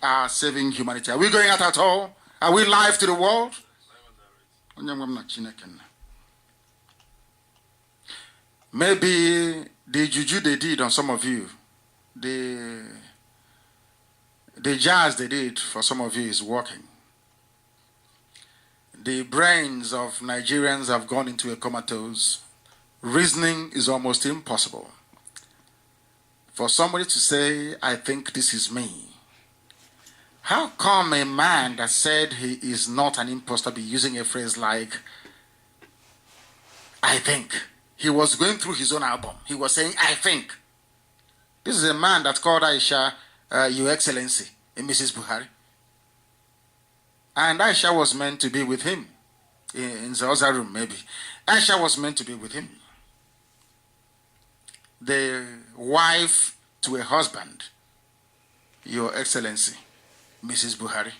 are saving humanity. Are we going out at all? Are we live to the world? Maybe the juju they did on some of you, the jazz they did for some of you is working. The brains of Nigerians have gone into a comatose. Reasoning is almost impossible. For somebody to say, I think this is me. How come a man that said he is not an imposter be using a phrase like, I think? He was going through his own album. He was saying, I think. This is a man that called Aisha, Your Excellency, Mrs. Buhari. And Aisha was meant to be with him in the other room, maybe. Aisha was meant to be with him. The wife to a husband, Your Excellency, Mrs. Buhari.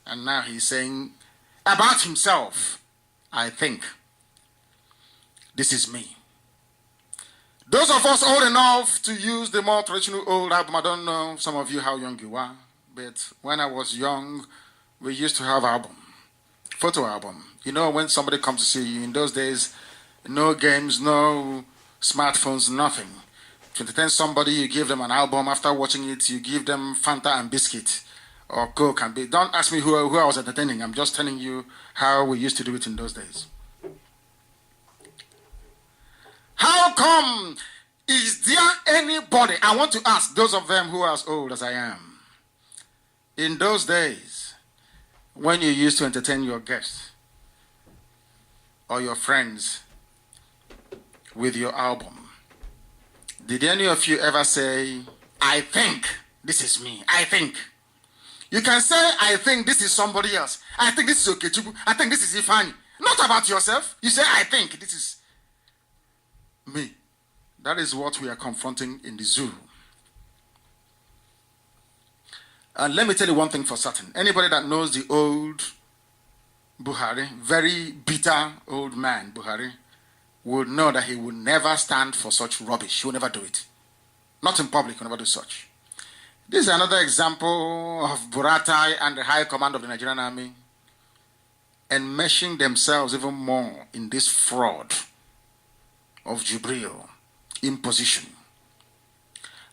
And now he's saying about himself, I think this is me. Those of us old enough to use the more traditional old album, I don't know some of you how young you are, but when I was young, we used to have album, photo album. You know, when somebody comes to see you, in those days, no games, no smartphones, nothing. To entertain somebody, you give them an album. After watching it, you give them Fanta and biscuit or Coke and biscuit. Don't ask me who I was entertaining. I'm just telling you how we used to do it in those days. How come, is there anybody, I want to ask those of them who are as old as I am, in those days, when you used to entertain your guests or your friends with your album, did any of you ever say, I think this is me, I think? You can say, I think this is somebody else. I think this is Okechukwu. I think this is Ifeanyi. Not about yourself. You say, I think this is me. That is what we are confronting in the zoo. And let me tell you one thing for certain. Anybody that knows the old Buhari, very bitter old man Buhari, would know that he would never stand for such rubbish. He would never do it. Not in public, he would never do such. This is another example of Buratai and the high command of the Nigerian army enmeshing themselves even more in this fraud of Jubril imposition.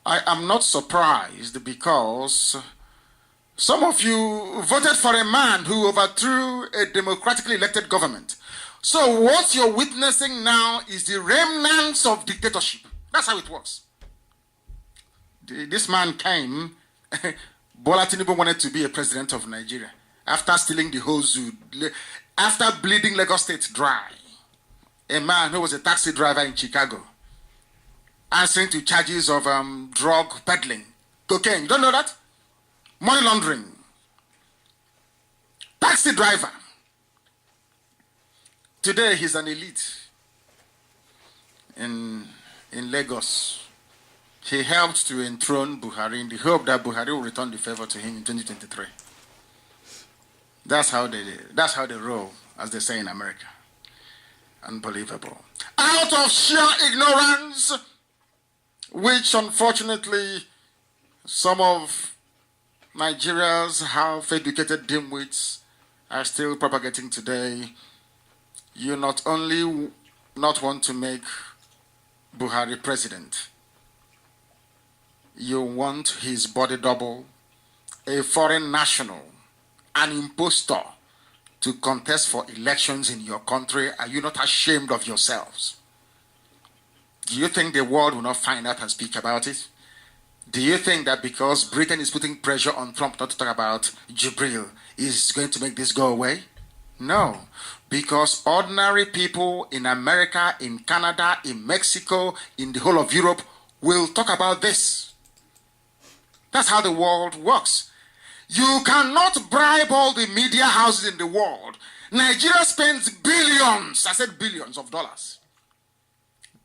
I am not surprised because some of you voted for a man who overthrew a democratically elected government. So what you're witnessing now is the remnants of dictatorship. That's how it works. This man came, Bola Tinubu wanted to be a president of Nigeria after stealing the whole zoo, after bleeding Lagos State dry. A man who was a taxi driver in Chicago, answering to charges of drug peddling, cocaine. You don't know that? Money laundering. Taxi driver. Today he's an elite in Lagos. He helped to enthrone Buhari in the hope that Buhari will return the favor to him in 2023. That's how they roll, as they say in America. Unbelievable. Out of sheer ignorance, which unfortunately some of Nigeria's half-educated dimwits are still propagating today, you not only not want to make Buhari president, you want his body double, a foreign national, an impostor, to contest for elections in your country. Are you not ashamed of yourselves? Do you think the world will not find out and speak about it? Do you think that because Britain is putting pressure on Trump not to talk about Jubril is going to make this go away? No, because ordinary people in America, in Canada, in Mexico, in the whole of Europe will talk about this. That's how the world works. You cannot bribe all the media houses in the world. Nigeria spends billions, I said billions of dollars,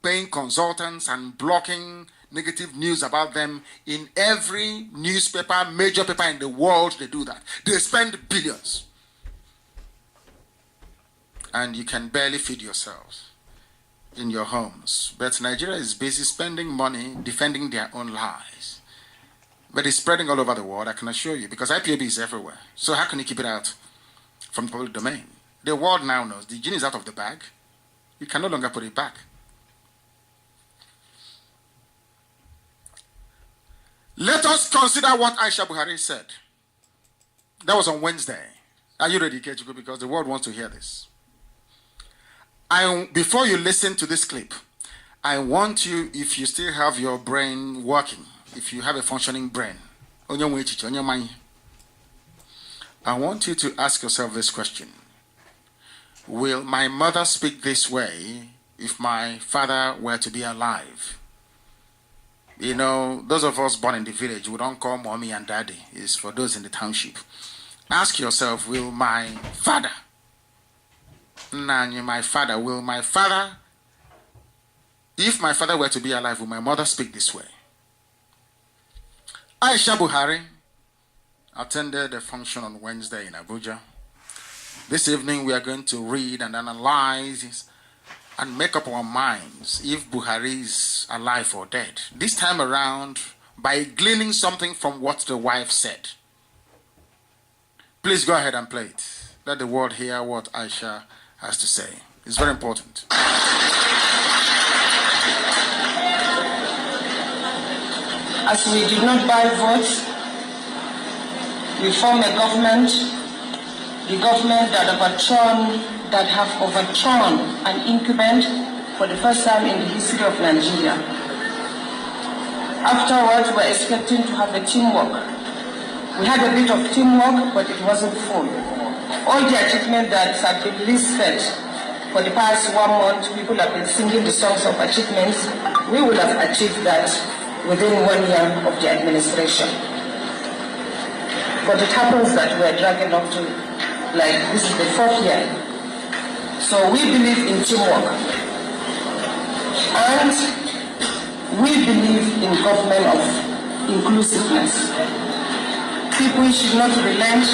paying consultants and blocking negative news about them in every newspaper, major paper in the world. They do that. They spend billions. And you can barely feed yourselves in your homes. But Nigeria is busy spending money defending their own lies. But it's spreading all over the world, I can assure you, because IPOB is everywhere. So how can you keep it out from the public domain? The world now knows the genie is out of the bag. You can no longer put it back. Let us consider what Aisha Buhari said. That was on Wednesday. Are you ready, Kechuku? Because the world wants to hear this. Before you listen to this clip, I want you, if you still have your brain working, if you have a functioning brain, I want you to ask yourself this question. Will my mother speak this way if my father were to be alive? You know, those of us born in the village, we don't call mommy and daddy. It's for those in the township. Ask yourself, will my father, if my father were to be alive, will my mother speak this way? Aisha Buhari attended a function on Wednesday in Abuja. This evening we are going to read and analyze and make up our minds if Buhari is alive or dead. This time around, by gleaning something from what the wife said. Please go ahead and play it. Let the world hear what Aisha has to say. It's very important. As we did not buy votes, we form a government, the government that have overthrown an incumbent for the first time in the history of Nigeria. Afterwards, we're expecting to have a teamwork. We had a bit of teamwork, but it wasn't full. All the achievements that have been listed for the past 1 month, people have been singing the songs of achievements. We will have achieved that within 1 year of the administration. But it happens that we're dragging up to, like, this is the 4th year. So we believe in teamwork. And we believe in government of inclusiveness. People should not relent.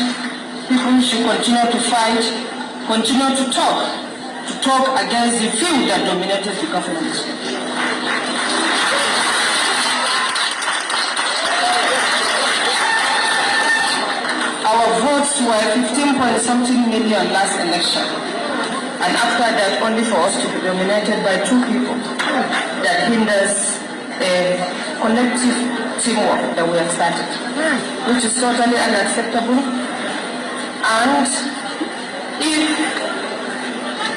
People should continue to fight, continue to talk against the few that dominated the government. Our votes were 15-point-something million last election. And after that, only for us to be dominated by 2 people. That hinders a collective teamwork that we have started, which is totally unacceptable. And if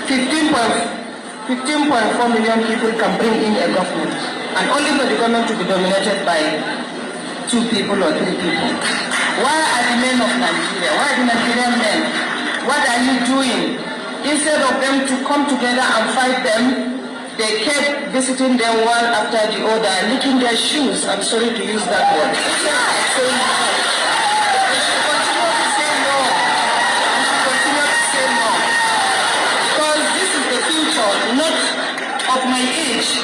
15.4 million people can bring in a government, and only for the government to be dominated by 2 people or 3 people, why are the men of Nigeria, why are the Nigerian men, what are you doing? Instead of them to come together and fight them, they kept visiting them one after the other, licking their shoes. I'm sorry to use that word. So, they should continue to say no. They should continue to say no. Because this is the future, not of my age.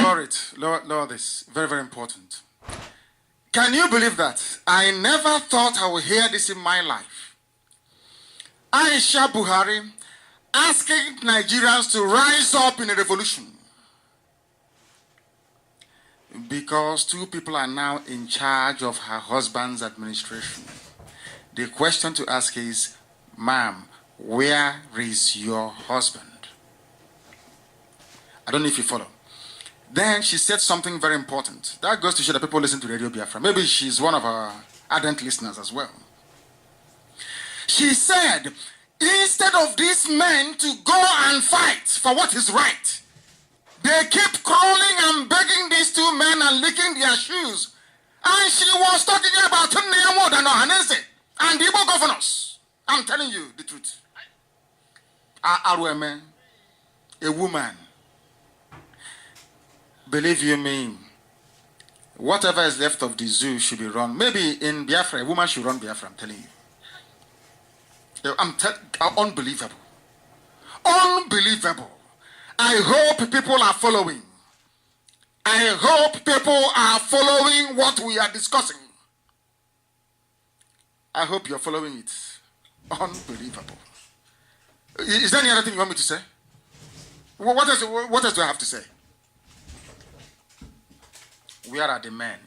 Lower it. Lower this. Very, very important. Can you believe that? I never thought I would hear this in my life. Aisha Buhari asking Nigerians to rise up in a revolution. Because 2 people are now in charge of her husband's administration. The question to ask is, ma'am, where is your husband? I don't know if you follow. Then she said something very important. That goes to show that people listen to Radio Biafra. Maybe she's one of our ardent listeners as well. She said, instead of these men to go and fight for what is right, they keep crawling and begging these 2 men and licking their shoes. And she was talking about Tunde and Ohanese and the Igbo governors. I'm telling you the truth. A woman. Believe you me, whatever is left of the zoo should be run. Maybe in Biafra, a woman should run Biafra, I'm telling you. Unbelievable. Unbelievable. I hope people are following. I hope people are following what we are discussing. I hope you're following it. Unbelievable. Is there any other thing you want me to say? What else do I have to say? Where are the men?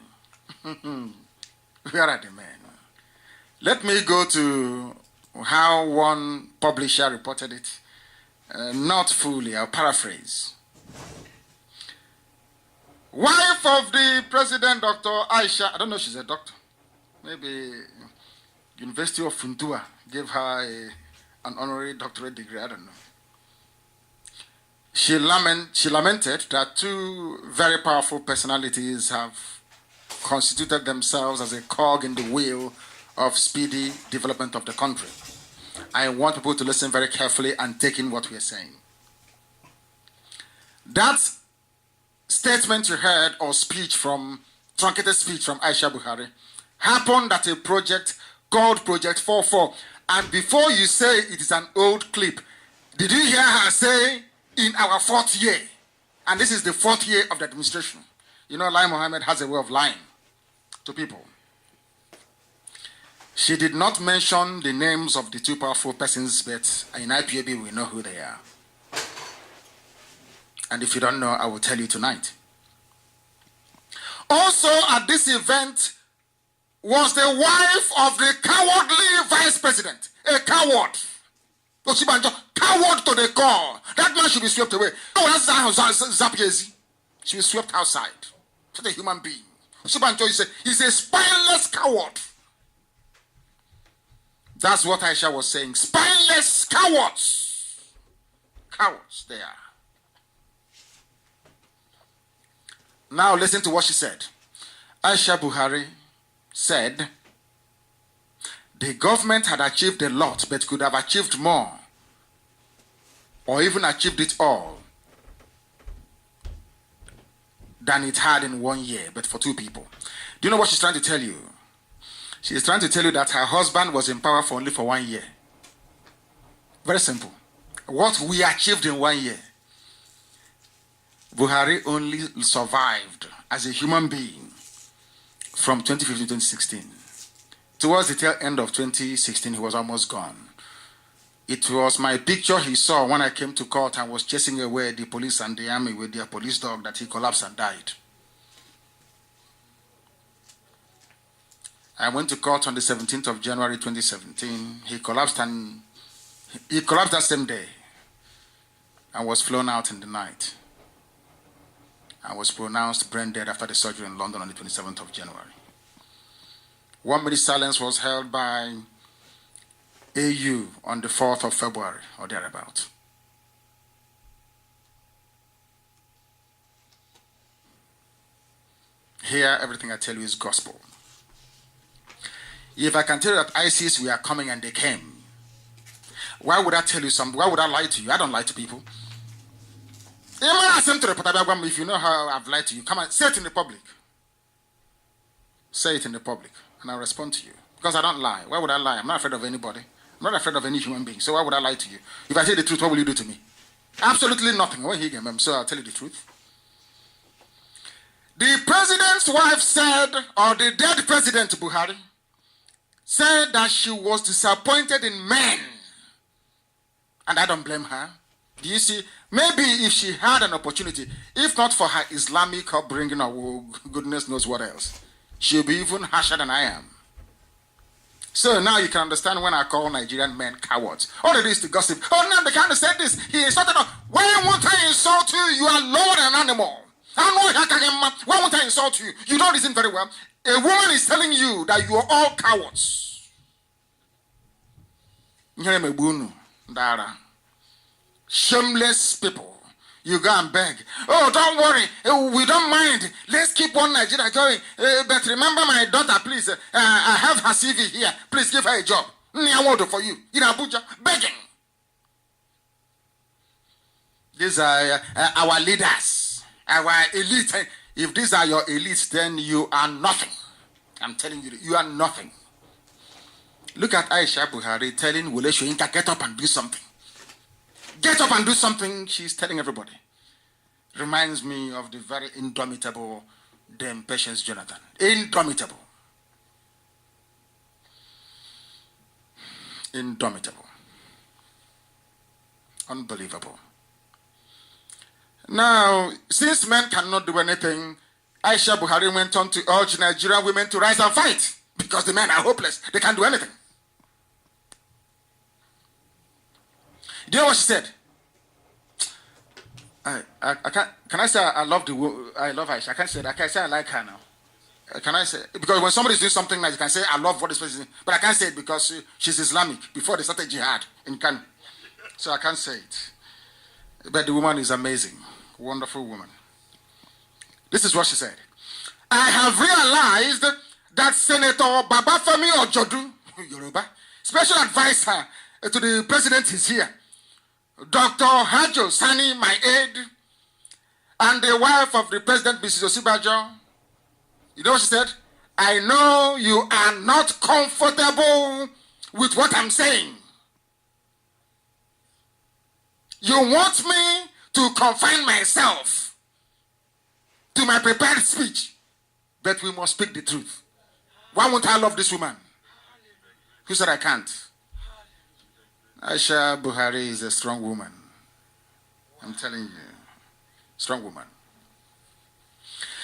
Where are the men? Let me go to how one publisher reported it. Not fully, I'll paraphrase. Wife of the president, Dr. Aisha, I don't know if she's a doctor. Maybe University of Funtua gave her an honorary doctorate degree, I don't know. She lamented that two very powerful personalities have constituted themselves as a cog in the wheel of speedy development of the country. I want people to listen very carefully and take in what we are saying. That statement you heard, or truncated speech from Aisha Buhari, happened at a project called Project 44. And before you say it is an old clip, did you hear her say, in our 4th year? And this is the 4th year of the administration. You know, Lai Mohammed has a way of lying to people. She did not mention the names of the two powerful persons, but in IPAB we know who they are. And if you don't know, I will tell you tonight. Also at this event was the wife of the cowardly vice president. A coward. Coward to the core. That man should be swept away. Oh, that's she was swept outside. She's a human being. He's a spineless coward. That's what Aisha was saying. Spineless cowards. Cowards, they are. Now listen to what she said. Aisha Buhari said, the government had achieved a lot, but could have achieved more, or even achieved it all, than it had in 1 year, but for two people. Do you know what she's trying to tell you? She's trying to tell you that her husband was in power only for 1 year. Very simple. What we achieved in 1 year, Buhari only survived as a human being from 2015 to 2016. Towards the tail end of 2016, he was almost gone. It was my picture he saw when I came to court and was chasing away the police and the army with their police dog that he collapsed and died. I went to court on the 17th of January 2017. He collapsed that same day and was flown out in the night. I was pronounced brain dead after the surgery in London on the 27th of January. 1 minute silence was held by AU on the 4th of February or thereabout. Here, everything I tell you is gospel. If I can tell you that ISIS we are coming and they came, why would I tell you something? Why would I lie to you? I don't lie to people. If you know how I've lied to you, come and say it in the public. Say it in the public, and I'll respond to you. Because I don't lie. Why would I lie? I'm not afraid of anybody. I'm not afraid of any human being. So why would I lie to you? If I say the truth, what will you do to me? Absolutely nothing. So I'll tell you the truth. The president's wife said, or the dead president Buhari, said that she was disappointed in men. And I don't blame her. Do you see? Maybe if she had an opportunity, if not for her Islamic upbringing or goodness knows what else, she'll be even harsher than I am. So now you can understand when I call Nigerian men cowards. All it is to gossip. Oh, no, they can't say this. He insulted us. Why won't I insult you? You are lower than an animal. Why won't I insult you? You don't listen very well. A woman is telling you that you are all cowards. Shameless people. You go and beg. Oh, don't worry. We don't mind. Let's keep one Nigeria going. But remember my daughter, please. I have her CV here. Please give her a job. I want it for you. In Abuja. Begging. These are our leaders. Our elite. If these are your elites, then you are nothing. I'm telling you, you are nothing. Look at Aisha Buhari telling Wole Soyinka, get up and do something. Get up and do something, she's telling everybody. Reminds me of the very indomitable Dame Patience Jonathan. Indomitable. Indomitable. Unbelievable. Now, since men cannot do anything, Aisha Buhari went on to urge Nigerian women to rise and fight. because the men are hopeless. They can't do anything. Do you know what she said? I can't. Can I say I love Aisha? I can't say that. I can say I like her now. Can I say, because when somebody is doing something nice, you can say I love what this person is doing, but I can't say it because she's Islamic before they started jihad in Kanu. So I can't say it. But the woman is amazing. Wonderful woman. This is what she said. I have realized that Senator Babafemi Ojodu, Yoruba, special advisor to the president is here. Dr. Hajo Sani, my aide, and the wife of the president, Mrs. Osibajo. You know what she said? I know you are not comfortable with what I'm saying. You want me to confine myself to my prepared speech, but we must speak the truth. Why won't I love this woman? Who said I can't? Aisha Buhari is a strong woman. I'm telling you, strong woman.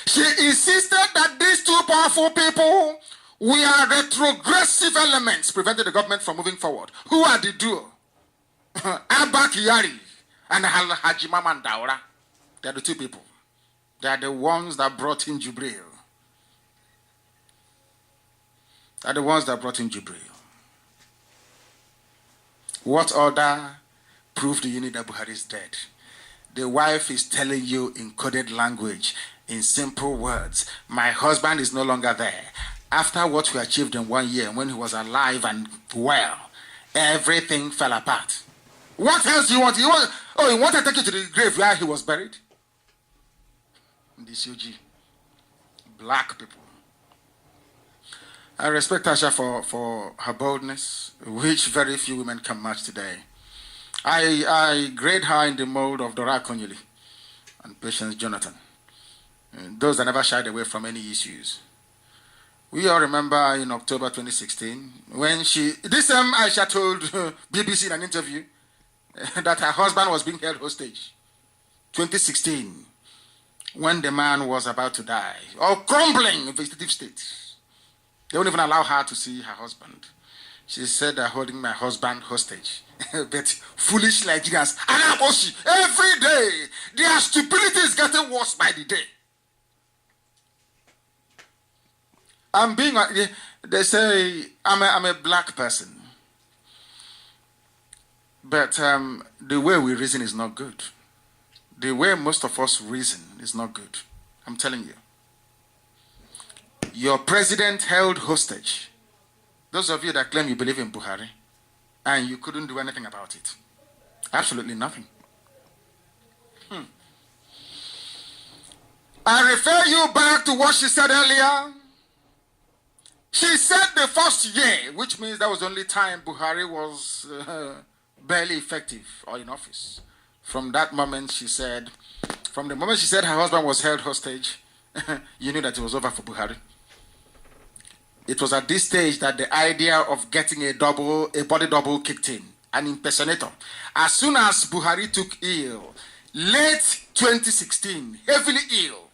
She insisted that these two powerful people were retrogressive elements preventing the government from moving forward. Who are the duo? Abba Kyari and Haji Maman Daura. They are the two people. They are the ones that brought in Jubril. They are the ones that brought in Jubril. What other proof do you need that Buhari is dead? The wife is telling you in coded language, in simple words, my husband is no longer there. After what we achieved in 1 year, when he was alive and well, everything fell apart. What else do you want? You want to take you to the grave where he was buried? This UG. Black people. I respect Asha for her boldness, which very few women can match today. I grade her in the mold of Dora Konyili and Patience Jonathan. Those that never shied away from any issues. We all remember in October 2016 when Aisha told BBC in an interview that her husband was being held hostage. 2016, when the man was about to die, or crumbling in vegetative state. They won't even allow her to see her husband. She said they're holding my husband hostage. But foolish Nigerians, every day, their stupidity is getting worse by the day. They say I'm a black person. But the way we reason is not good. The way most of us reason is not good. I'm telling you. Your president held hostage. Those of you that claim you believe in Buhari, and you couldn't do anything about it. Absolutely nothing. I refer you back to what she said earlier. She said the first year, which means that was the only time Buhari was barely effective or in office. From that moment, from the moment she said her husband was held hostage, you knew that it was over for Buhari. It was at this stage that the idea of getting a body double kicked in, an impersonator. As soon as Buhari took ill, late 2016, heavily ill,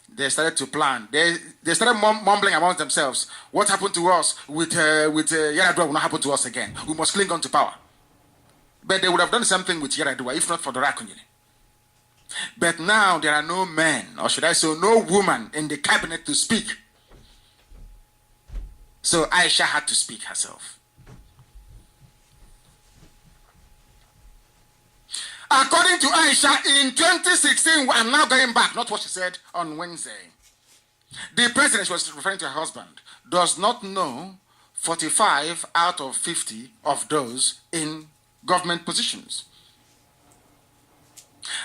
they started to plan. They started mumbling amongst themselves. What happened to us with Yaradua will not happen to us again. We must cling on to power. But they would have done something with Yaradua if not for the Rakunyini. But now there are no men, or should I say no woman in the cabinet to speak. So Aisha had to speak herself. According to Aisha, in 2016, I'm now going back, not what she said on Wednesday. The president, she was referring to her husband, does not know 45 out of 50 of those in government positions.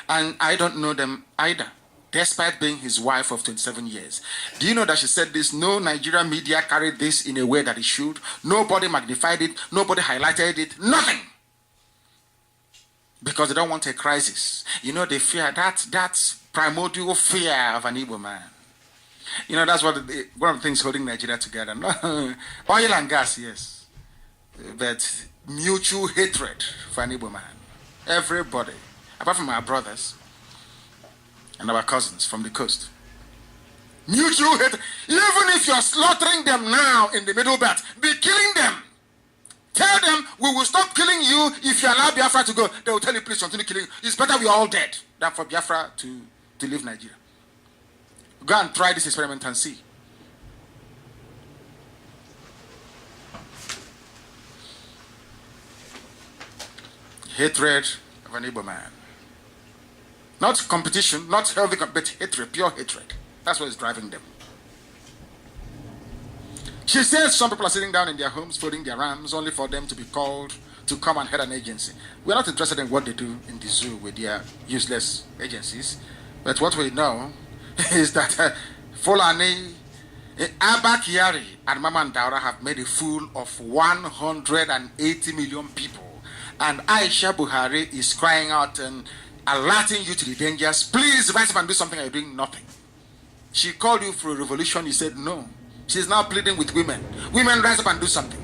And I don't know them either, despite being his wife of 27 years. Do you know that she said this? No Nigerian media carried this in a way that it should. Nobody magnified it. Nobody highlighted it. Nothing. Because they don't want a crisis. You know, they fear that's primordial fear of an Igbo man. You know, that's one of the things holding Nigeria together. Oil and gas, yes. But mutual hatred for an Igbo man. Everybody, apart from our brothers and our cousins from the coast. Mutual hatred. Even if you're slaughtering them now in the Middle Belt, be killing them. Tell them, we will stop killing you if you allow Biafra to go. They will tell you, please continue killing. It's better we are all dead than for Biafra to leave Nigeria. Go and try this experiment and see. Hatred of an Igbo man. Not competition, not healthy, but hatred, pure hatred. That's what is driving them. She says some people are sitting down in their homes, folding their arms, only for them to be called to come and head an agency. We're not interested in what they do in the zoo with their useless agencies. But what we know is that Fulani, Abba Kyari, and Mama Ndaura have made a fool of 180 million people. And Aisha Buhari is crying out and alerting you to the dangers. Please rise up and do something. You're doing nothing. She called you for a revolution. You said no. She's now pleading with women. Women, rise up and do something.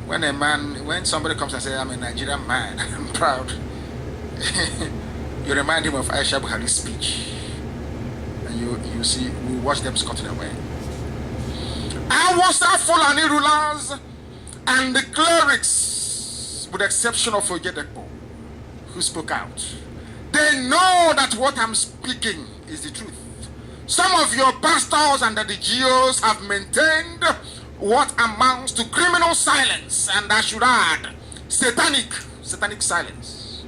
When somebody comes and says, I'm a Nigerian man, I'm proud, you remind him of Aisha Buhari's speech. And you see, we watch them scuttle away. I was our Fulani rulers and the clerics, with the exception of Oyedepo, who spoke out. They know that what I'm speaking is the truth. Some of your pastors and the GOs have maintained what amounts to criminal silence, and I should add, satanic silence.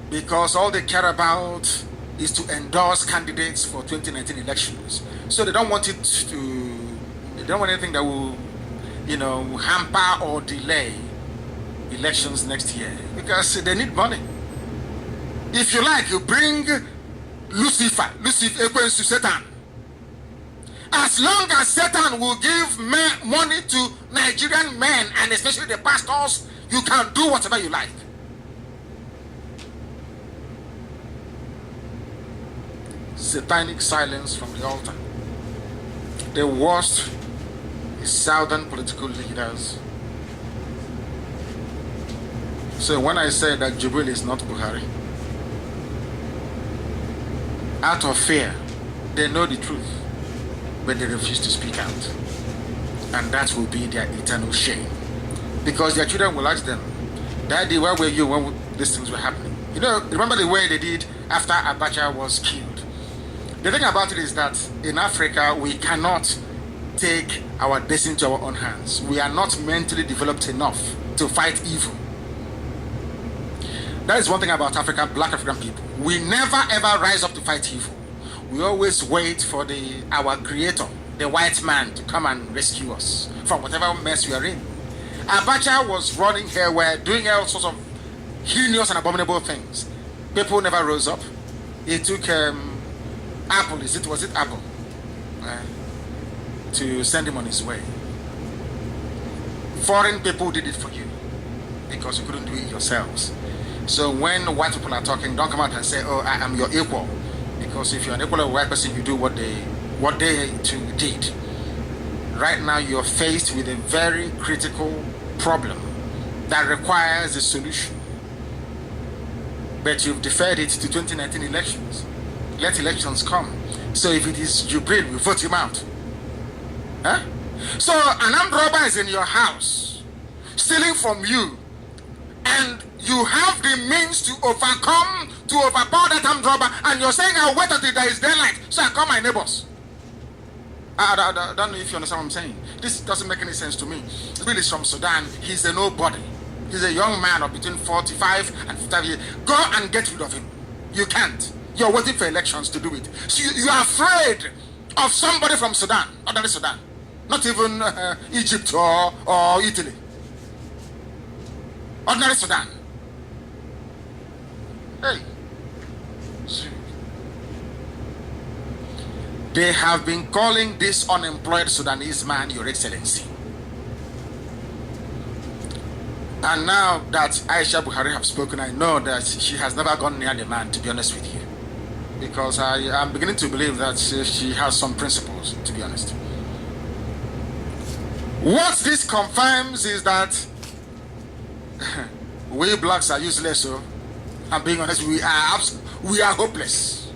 Because all they care about is to endorse candidates for 2019 elections. So they don't want anything that will, hamper or delay elections next year, because they need money. If you like, you bring Lucifer equals to Satan. As long as Satan will give money to Nigerian men, and especially the pastors, you can do whatever you like. Satanic silence from the altar. The worst is southern political leaders. So when I say that Jubril is not Buhari, out of fear, they know the truth, but they refuse to speak out. And that will be their eternal shame. Because their children will ask them, Daddy, where were you when these things were happening? Remember the way they did after Abacha was killed? The thing about it is that in Africa, we cannot take our destiny to our own hands. We are not mentally developed enough to fight evil. That is one thing about black African people. We never ever rise up to fight evil. We always wait for our creator, the white man, to come and rescue us from whatever mess we are in. Abacha was running here, we're doing all sorts of heinous and abominable things. People never rose up. It took Apple, was it Apple? To send him on his way. Foreign people did it for you because you couldn't do it yourselves. So when white people are talking, don't come out and say, oh, I am your equal. Because if you're an equal white person, you do what they too did. Right now, you're faced with a very critical problem that requires a solution. But you've deferred it to 2019 elections. Let elections come. So if it is Jubril, we vote him out. Huh? So an armed robber is in your house, stealing from you, and you have the means to overpower that armed robber, and you're saying, I'll wait until there is daylight, so I call my neighbors. I don't know if you understand what I'm saying. This doesn't make any sense to me. Jubril is from Sudan. He's a nobody. He's a young man of between 45 and 55 years. Go and get rid of him. You can't. You're waiting for elections to do it. So you are afraid of somebody from Sudan, ordinary Sudan. Not even Egypt or Italy. Ordinary Sudan. Hey. They have been calling this unemployed Sudanese man Your Excellency. And now that Aisha Buhari have spoken, I know that she has never gone near the man, to be honest with you. Because I'm beginning to believe that she has some principles, to be honest. What this confirms is that we blacks are useless, so I'm being honest, we are hopeless.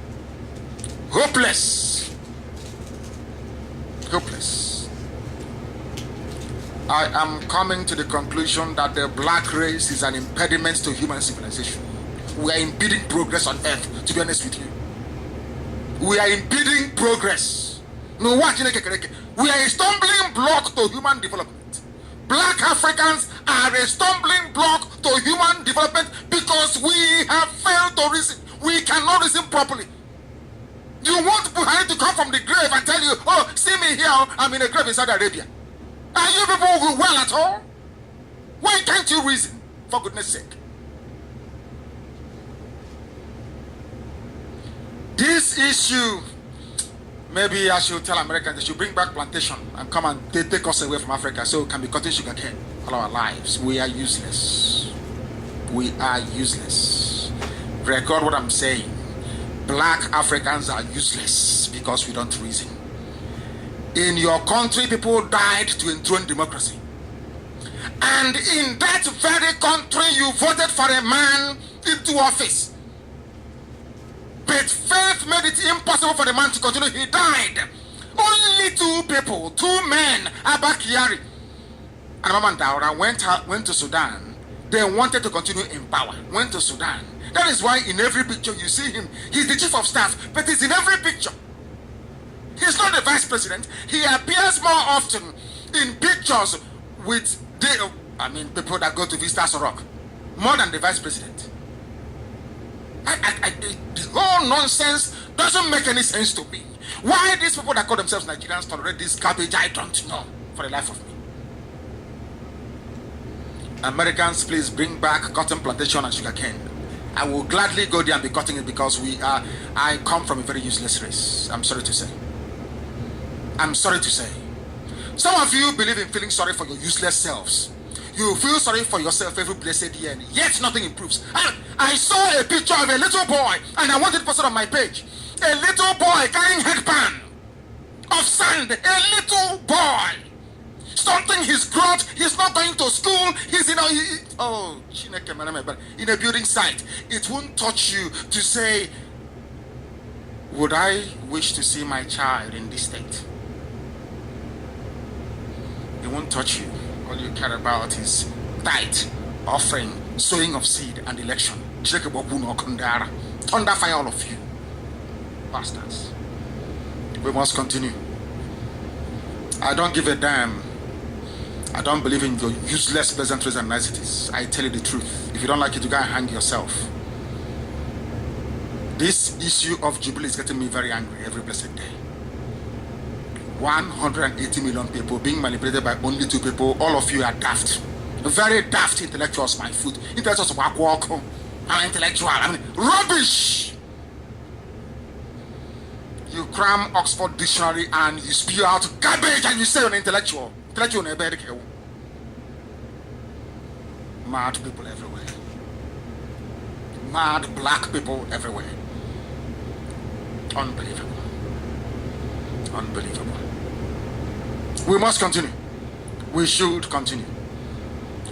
hopeless. Hopeless. I am coming to the conclusion that the black race is an impediment to human civilization. We are impeding progress on earth, to be honest with you. We are impeding progress. No, what? We are a stumbling block to human development. Black Africans are a stumbling block to human development because we have failed to reason. We cannot reason properly. You want Buhari to come from the grave and tell you, oh, see me here, I'm in a grave in Saudi Arabia. Are you people well at all? Why can't you reason, for goodness sake? This issue, maybe I should tell Americans they should bring back plantation and come and take us away from Africa so we can be cutting sugar cane all our lives. We are useless. We are useless. Record what I'm saying. Black Africans are useless because we don't reason. In your country, people died to enthrone democracy. And in that very country, you voted for a man into office. But faith made it impossible for the man to continue. He died. Only two people, two men, Abba Kyari and Mama Daura, went to Sudan. They wanted to continue in power. Went to Sudan. That is why in every picture you see him. He's the chief of staff, but he's in every picture. He's not the vice president. He appears more often in pictures with people that go to visit Sorok, more than the vice president. The whole nonsense doesn't make any sense to me. Why these people that call themselves Nigerians tolerate this garbage, I don't know for the life of me. Americans, please bring back cotton plantation and sugar cane. I will gladly go there and be cutting it because I come from a very useless race. I'm sorry to say. I'm sorry to say. Some of you believe in feeling sorry for your useless selves. You feel sorry for yourself every blessed year, and yet nothing improves. I saw a picture of a little boy, and I wanted to post it on my page. A little boy carrying headband of sand. A little boy. Something he's growth. He's not going to school. He's in a building site. It won't touch you to say, would I wish to see my child in this state? It won't touch you. All you care about is tithe, offering, sowing of seed, and election. Thunder fire all of you. Bastards. We must continue. I don't give a damn. I don't believe in your useless pleasantries and niceties. I tell you the truth. If you don't like it, you go and hang yourself. This issue of Jubril is getting me very angry every blessed day. 180 million people being manipulated by only two people. All of you are daft. Very daft intellectuals, my foot. Intellectuals walk. I'm intellectual. Rubbish! You cram Oxford Dictionary and you spew out garbage and you say you're an intellectual. Intellectual never. Mad people everywhere. Mad black people everywhere. Unbelievable. Unbelievable. We must continue. We should continue.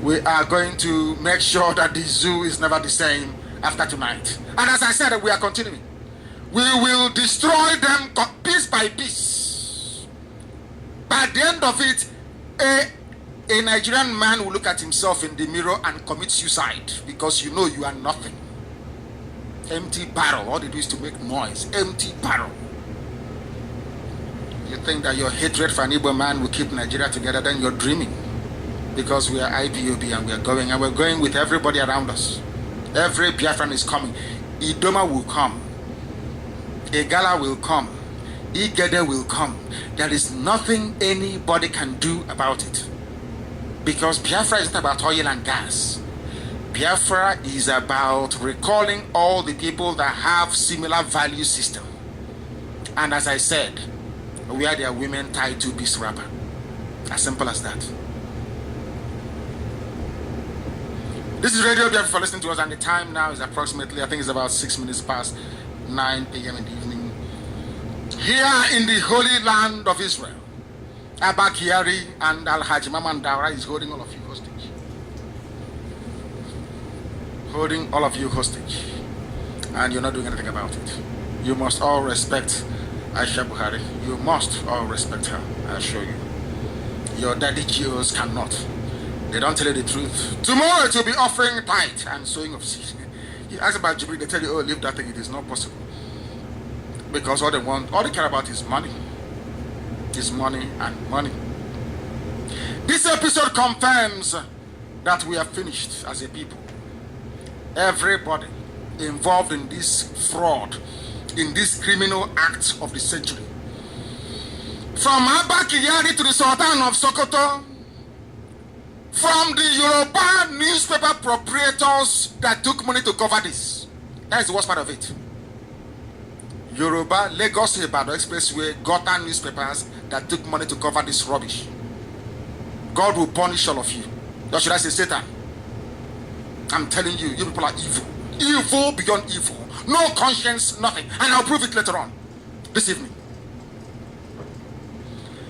We are going to make sure that the zoo is never the same after tonight. And as I said, we are continuing. We will destroy them piece by piece. By the end of it, a Nigerian man will look at himself in the mirror and commit suicide because you know you are nothing. Empty barrel. All they do is to make noise. Empty barrel. You think that your hatred for an Igbo man will keep Nigeria together, then you're dreaming. Because we are IPOB and we're going with everybody around us. Every Biafran is coming. Idoma will come. Egala will come. Igede will come. There is nothing anybody can do about it. Because Biafra is not about oil and gas. Biafra is about recalling all the people that have similar value system. And as I said, we are their women tied to this wrapper. As simple as that. This is Radio Biafra for listening to us, and the time now is approximately, I think it's about 6 minutes past 9 p.m. in the evening. Here in the holy land of Israel, Abba Kyari and Al-Hajj Maman Daura is holding all of you hostage. Holding all of you hostage. And you're not doing anything about it. You must all respect Aisha Buhari. You must all respect her, I assure you. Your daddy GOs cannot. They don't tell you the truth. Tomorrow it will be offering tithe and sowing of seed. You ask about Jubril, they tell you, oh, leave that thing, it is not possible. Because all they care about is money. Is money and money. This episode confirms that we are finished as a people. Everybody involved in this fraud, in this criminal act of the century, from Abba Kyari to the Sultan of Sokoto, from the Yoruba newspaper proprietors that took money to cover this. That is the worst part of it. Yoruba, Lagos, Ibadan Expressway, Gotham newspapers that took money to cover this rubbish. God will punish all of you. Or should I say Satan? I'm telling you, you people are evil. Evil beyond evil. No conscience, nothing. And I'll prove it later on. This evening.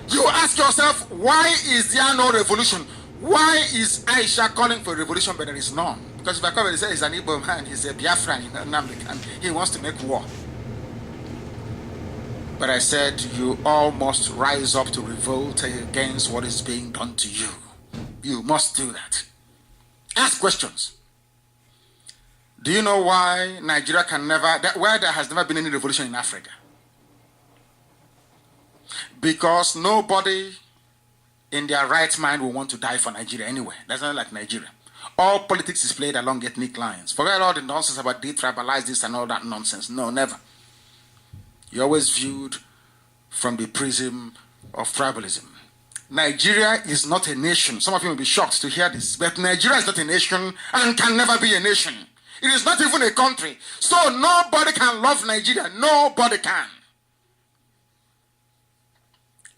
You ask yourself, why is there no revolution? Why is Aisha calling for a revolution but there is none? Because if I come and say he's an Igbo man, he's a Biafran, Nnamdi Kanu, he wants to make war. But I said, you all must rise up to revolt against what is being done to you. You must do that. Ask questions. Do you know why Nigeria can never, why there has never been any revolution in Africa? Because nobody in their right mind will want to die for Nigeria anyway. That's not like Nigeria. All politics is played along ethnic lines. Forget all the nonsense about detribalize this and all that nonsense. No, never. You're always viewed from the prism of tribalism. Nigeria is not a nation. Some of you will be shocked to hear this, but Nigeria is not a nation and can never be a nation. It is not even a country. So nobody can love Nigeria. Nobody can.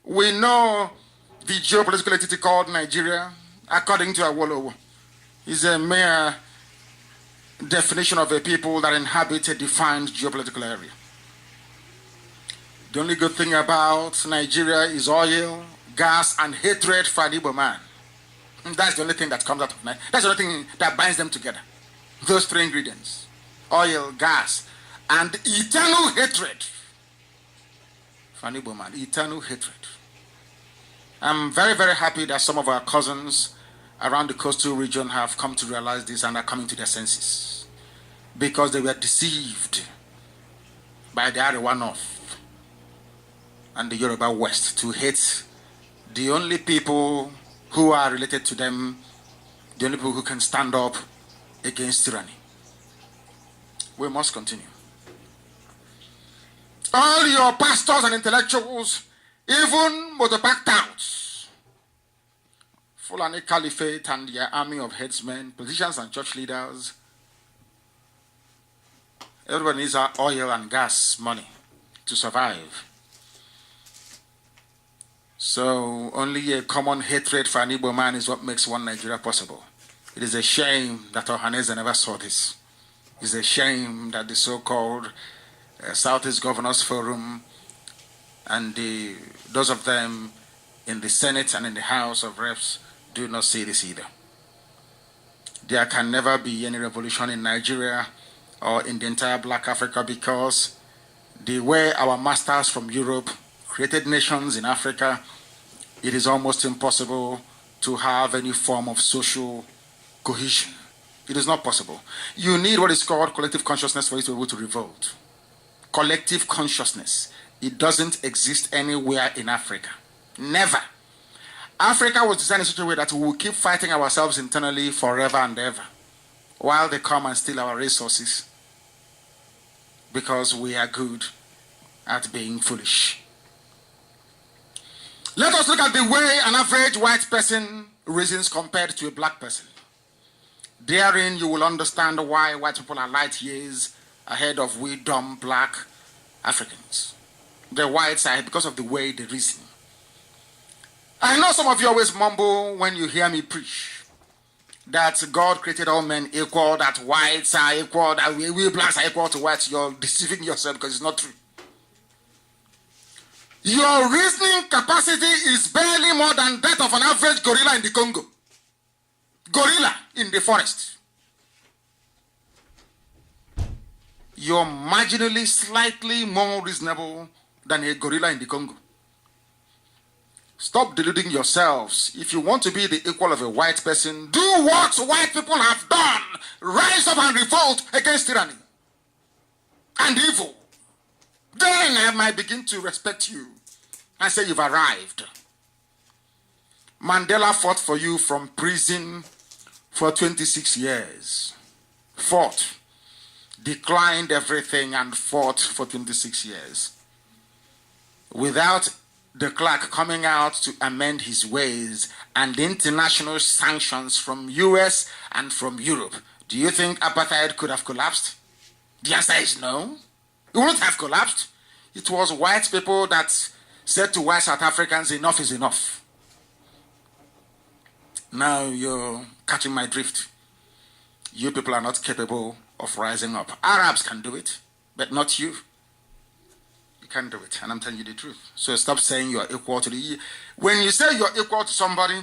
We know the geopolitical entity called Nigeria, according to Awolowo, is a mere definition of a people that inhabit a defined geopolitical area. The only good thing about Nigeria is oil, gas, and hatred for an Igbo man. And that's the only thing that comes out of Nigeria. That's the only thing that binds them together. Those three ingredients: oil, gas, and eternal hatred for an Igbo man. Eternal hatred. I'm very, very happy that some of our cousins around the coastal region have come to realize this and are coming to their senses. Because they were deceived by the Arewa North and the Yoruba West to hate the only people who are related to them, the only people who can stand up against tyranny. We must continue. All your pastors and intellectuals, even motorbike touts, Fulani Caliphate and their army of headsmen, politicians and church leaders, everybody needs our oil and gas money to survive. So only a common hatred for an Igbo man is what makes one Nigeria possible. It is a shame that Ohaneze never saw this. It's a shame that the so-called Southeast Governors Forum and those of them in the Senate and in the House of Reps do not see this either. There can never be any revolution in Nigeria or in the entire Black Africa because the way our masters from Europe created nations in Africa, it is almost impossible to have any form of social cohesion. It is not possible. You need what is called collective consciousness for you to be able to revolt. Collective consciousness. It doesn't exist anywhere in Africa. Never. Africa was designed in such a way that we will keep fighting ourselves internally forever and ever while they come and steal our resources because we are good at being foolish. Let us look at the way an average white person reasons compared to a black person. Therein you will understand why white people are light years ahead of we dumb black Africans. The whites are because of the way they reason. I know some of you always mumble when you hear me preach that God created all men equal, that whites are equal, that we blacks are equal to whites. You're deceiving yourself because it's not true. Your reasoning capacity is barely more than that of an average gorilla in the Congo. Gorilla in the forest. you're marginally, slightly more reasonable than a gorilla in the Congo. Stop deluding yourselves. If you want to be the equal of a white person, do what white people have done. Rise up and revolt against tyranny and evil. Then I might begin to respect you and say you've arrived. Mandela fought for you from prison for 26 years. Fought, declined everything and fought for 26 years. Without de Klerk coming out to amend his ways and the international sanctions from US and from Europe, do you think apartheid could have collapsed? The answer is no. It wouldn't have collapsed. It was white people that said to white South Africans, enough is enough. Now you're catching my drift. You people are not capable of rising up. Arabs can do it, but not you. You can't do it, and I'm telling you the truth. So stop saying you're equal to the... When you say you're equal to somebody,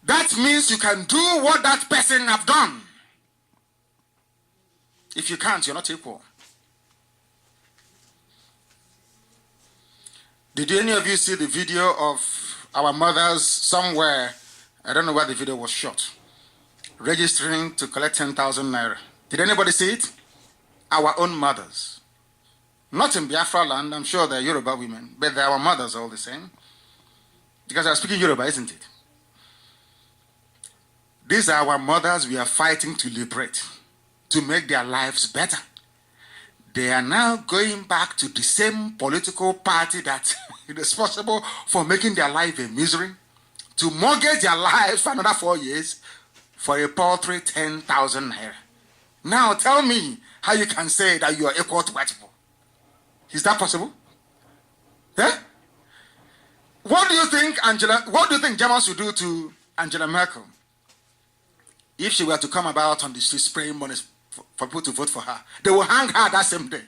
that means you can do what that person have done. If you can't, you're not equal. Did any of you see the video of our mothers somewhere? I don't know where the video was shot. Registering to collect 10,000 naira. Did anybody see it? Our own mothers. Not in Biafra land, I'm sure they're Yoruba women, but they're our mothers all the same. Because I'm speaking Yoruba, isn't it? These are our mothers we are fighting to liberate, to make their lives better. They are now going back to the same political party that is responsible for making their life a misery, to mortgage their lives for another 4 years for a paltry 10,000 naira. Now tell me how you can say that you are equal to white people. Is that possible? Yeah? What do you think Germans would do to Angela Merkel if she were to come about on the street spraying money for people to vote for her? They will hang her that same day.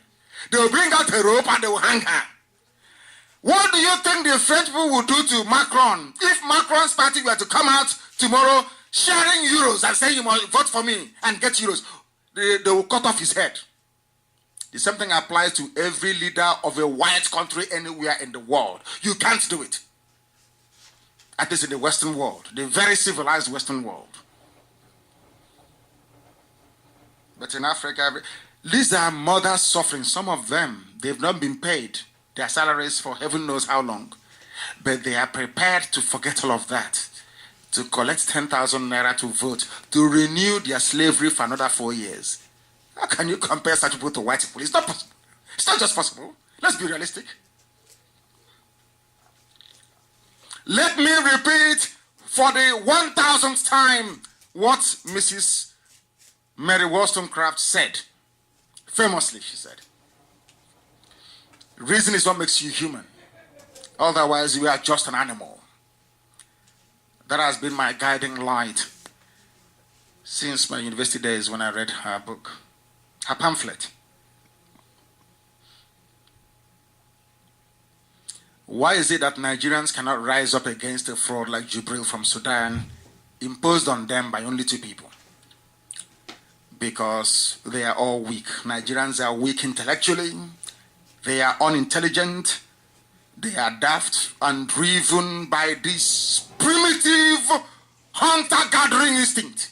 They will bring out a rope and they will hang her. What do you think the French people will do to Macron if Macron's party were to come out tomorrow sharing euros and saying you must vote for me and get euros? They will cut off his head. The same thing applies to every leader of a white country anywhere in the world. You can't do it. At least in the Western world, the very civilized Western world. But in Africa, these are mothers suffering. Some of them, they've not been paid their salaries for heaven knows how long. But they are prepared to forget all of that, to collect 10,000 naira to vote, to renew their slavery for another 4 years. How can you compare such people to white people? It's not possible. It's not just possible. Let's be realistic. Let me repeat for the 1,000th time what Mrs. Mary Wollstonecraft said. Famously, she said, reason is what makes you human. Otherwise, you are just an animal. That has been my guiding light since my university days when I read her book, her pamphlet. Why is it that Nigerians cannot rise up against a fraud like Jubril from Sudan, imposed on them by only 2 people? Because they are all weak. Nigerians are weak intellectually, they are unintelligent, they are daft and driven by this primitive hunter-gathering instinct.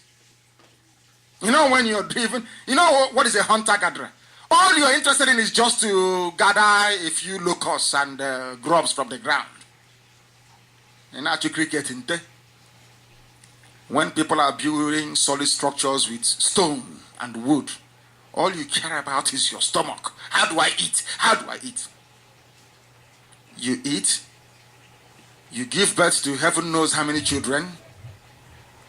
You know when you're driven, you know what is a hunter-gatherer? All you're interested in is just to gather a few locusts and grubs from the ground. And now to cricket in there. When people are building solid structures with stone and wood, all you care about is your stomach. How do I eat? How do I eat? You eat, you give birth to heaven knows how many children,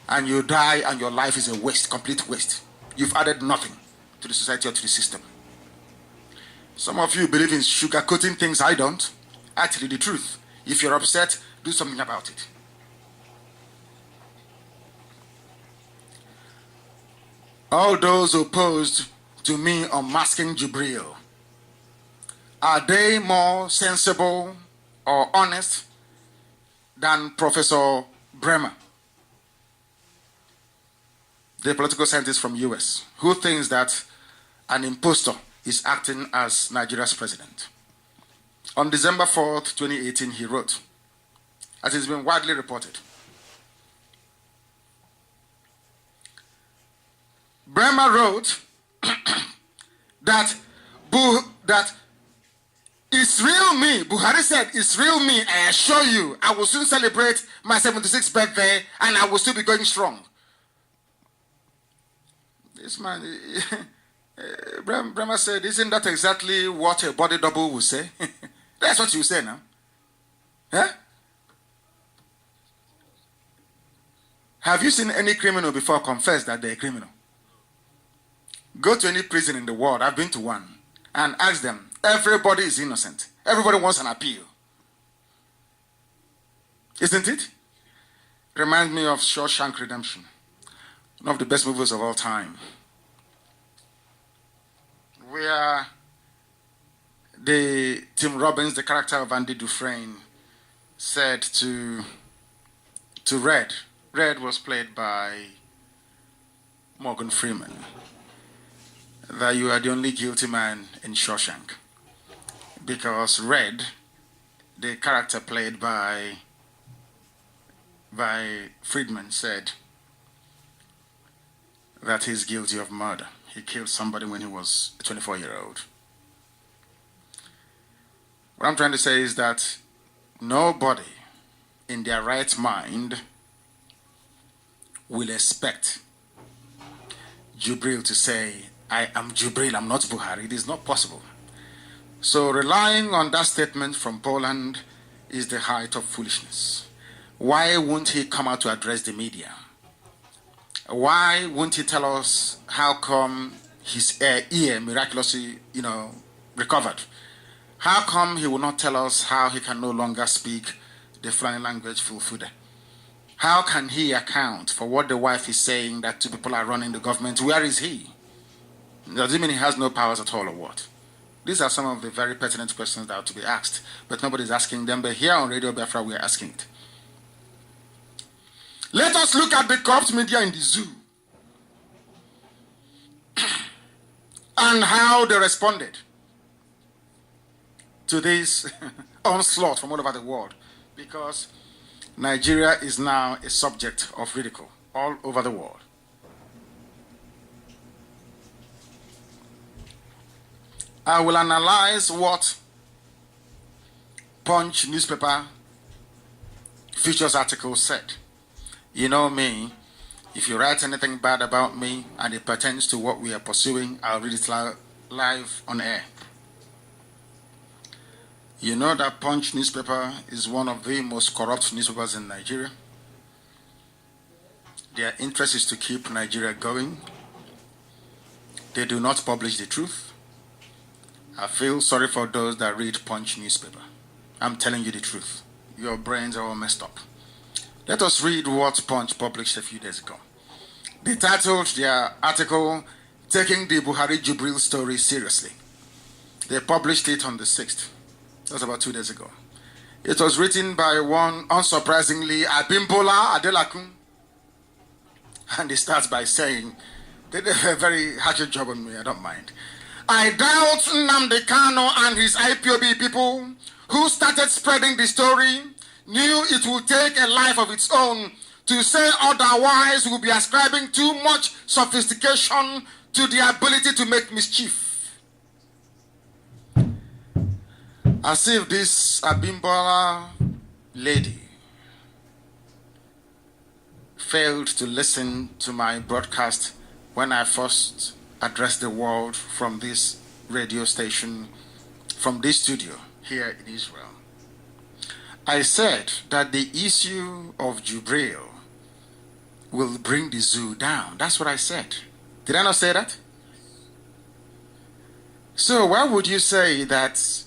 and you die and your life is a waste, complete waste. You've added nothing to the society or to the system. Some of you believe in sugarcoating things. I don't. Actually, the truth. If you're upset, do something about it. All those opposed to me unmasking Jubril, are they more sensible or honest than Professor Bremer, the political scientist from US, who thinks that an impostor is acting as Nigeria's president. On December 4th, 2018, he wrote, as it's been widely reported, Bremer wrote that it's real me. Buhari said, it's real me. I assure you, I will soon celebrate my 76th birthday and I will still be going strong. This man, Bremer said, isn't that exactly what a body double will say? That's what you say now. Huh? Have you seen any criminal before confess that they're a criminal? Go to any prison in the world, I've been to one, and ask them, everybody is innocent. Everybody wants an appeal. Isn't it? Reminds me of Shawshank Redemption, one of the best movies of all time, where Tim Robbins, the character of Andy Dufresne, said to Red was played by Morgan Freeman, that you are the only guilty man in Shawshank. Because Red, the character played by Friedman, said that he's guilty of murder. He killed somebody when he was a 24-year-old. What I'm trying to say is that nobody in their right mind will expect Jubril to say, I am Jubril, I'm not Buhari. It is not possible. So relying on that statement from Poland is the height of foolishness. Why won't he come out to address the media? Why won't he tell us how come his ear miraculously, recovered? How come he will not tell us how he can no longer speak the Fulani language full-footed? How can he account for what the wife is saying, that two people are running the government? Where is he? Does it mean he has no powers at all or what? These are some of the very pertinent questions that are to be asked, but nobody's asking them. But here on Radio Biafra, we are asking it. Let us look at the corrupt media in the zoo and how they responded to this onslaught from all over the world, because Nigeria is now a subject of ridicule all over the world. I will analyze what Punch newspaper features article said. You know me, if you write anything bad about me and it pertains to what we are pursuing, I'll read it live on air. You know that Punch newspaper is one of the most corrupt newspapers in Nigeria. Their interest is to keep Nigeria going. They do not publish the truth. I feel sorry for those that read Punch newspaper. I'm telling you the truth. Your brains are all messed up. Let us read what Punch published a few days ago. They titled their article, Taking the Buhari Jubril Story Seriously. They published it on the 6th. That was about 2 days ago. It was written by one, unsurprisingly, Abimbola Adelakun. And he starts by saying, they did a very harsher job on me, I don't mind. I doubt Nnamdi Kanu and his IPOB people who started spreading the story knew it would take a life of its own to say otherwise. Will be ascribing too much sophistication to the ability to make mischief. As if this Abimbola lady failed to listen to my broadcast when I first addressed the world from this radio station, from this studio here in Israel. I said that the issue of Jubril will bring the zoo down. That's what I said. Did I not say that? So why would you say that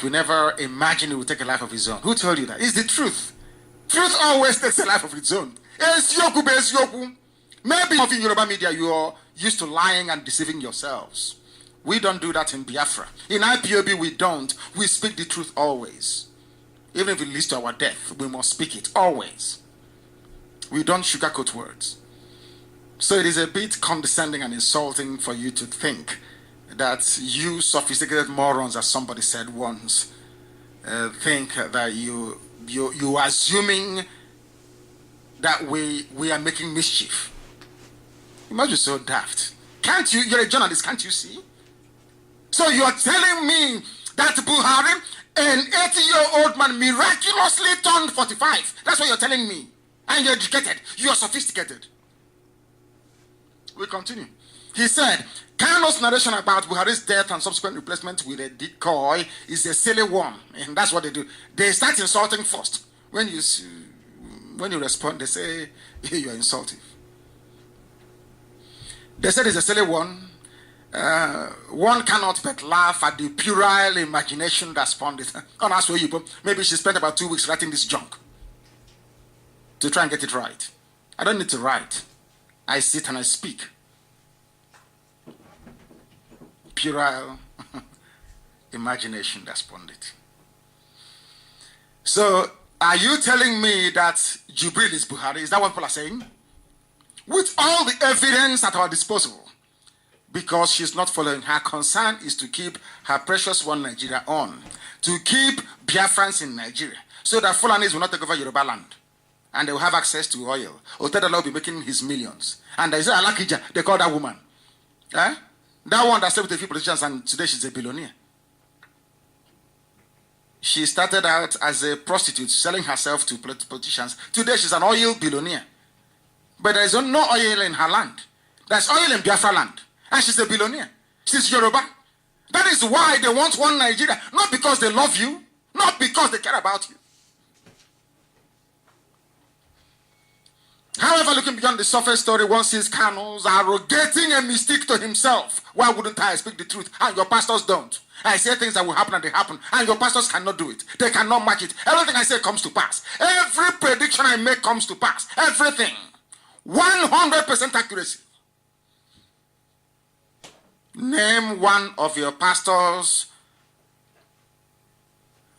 we never imagined it would take a life of its own? Who told you that? It's the truth. Truth always takes a life of its own. Maybe in Yoruba media you are used to lying and deceiving yourselves. We don't do that in Biafra. In IPOB we don't. We speak the truth always. Even if it leads to our death, we must speak it always. We don't sugarcoat words. So it is a bit condescending and insulting for you to think that you sophisticated morons, as somebody said once, think that you assuming that we are making mischief. You must be so daft. Can't you? You're a journalist, can't you see? So you're telling me that Buhari, an 80-year-old man, miraculously turned 45. That's what you're telling me. And you're educated. You're sophisticated. We continue. He said, Kanu's narration about Buhari's death and subsequent replacement with a decoy is a silly one. And that's what they do. They start insulting first. When you respond, they say, hey, you're insulting. They said it's a silly one. One cannot but laugh at the puerile imagination that spawned it. Maybe she spent about 2 weeks writing this junk to try and get it right. I don't need to write. I sit and I speak. Puerile imagination that spawned it. So, are you telling me that Jubril is Buhari? Is that what people are saying? With all the evidence at our disposal, because she's not following. Her concern is to keep her precious one Nigeria on, to keep Biafrans in Nigeria, so that Fulanis will not take over Yoruba land, and they will have access to oil. Otedala will be making his millions. And there is Alakija, they call that woman. Eh? That one that slept with a few politicians, and today she's a billionaire. She started out as a prostitute, selling herself to politicians. Today she's an oil billionaire. But there is no oil in her land. There's oil in Biafra land. And she's a billionaire. She's Yoruba. That is why they want one Nigeria. Not because they love you. Not because they care about you. However, looking beyond the surface story, one sees Kanus arrogating a mystique to himself. Why wouldn't I speak the truth? And your pastors don't. I say things that will happen and they happen. And your pastors cannot do it. They cannot match it. Everything I say comes to pass. Every prediction I make comes to pass. Everything. 100% accuracy. Name one of your pastors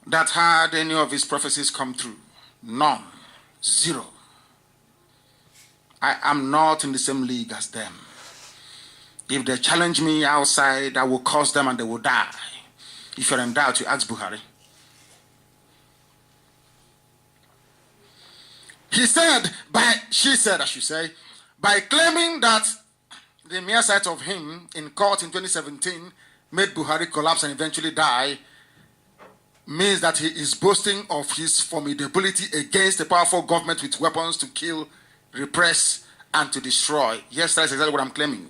that had any of his prophecies come true. None. Zero. I am not in the same league as them. If they challenge me outside, I will curse them and they will die. If you're in doubt, you ask Buhari. She said, I should say, by claiming that the mere sight of him in court in 2017 made Buhari collapse and eventually die, means that he is boasting of his formidability against a powerful government with weapons to kill, repress, and to destroy. Yes, that's exactly what I'm claiming.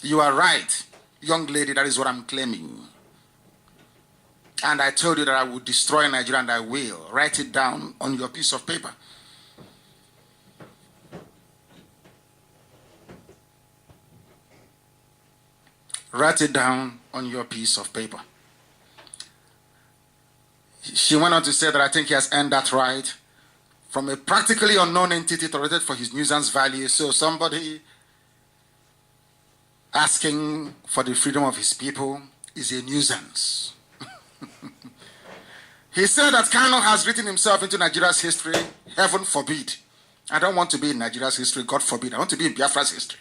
You are right, young lady, that is what I'm claiming. And I told you that I would destroy Nigeria, and I will. Write it down on your piece of paper. Write it down on your piece of paper. She went on to say that I think he has earned that right from a practically unknown entity tolerated for his nuisance value. So somebody asking for the freedom of his people is a nuisance. He said that Kanu has written himself into Nigeria's history. Heaven forbid. I don't want to be in Nigeria's history. God forbid. I want to be in Biafra's history.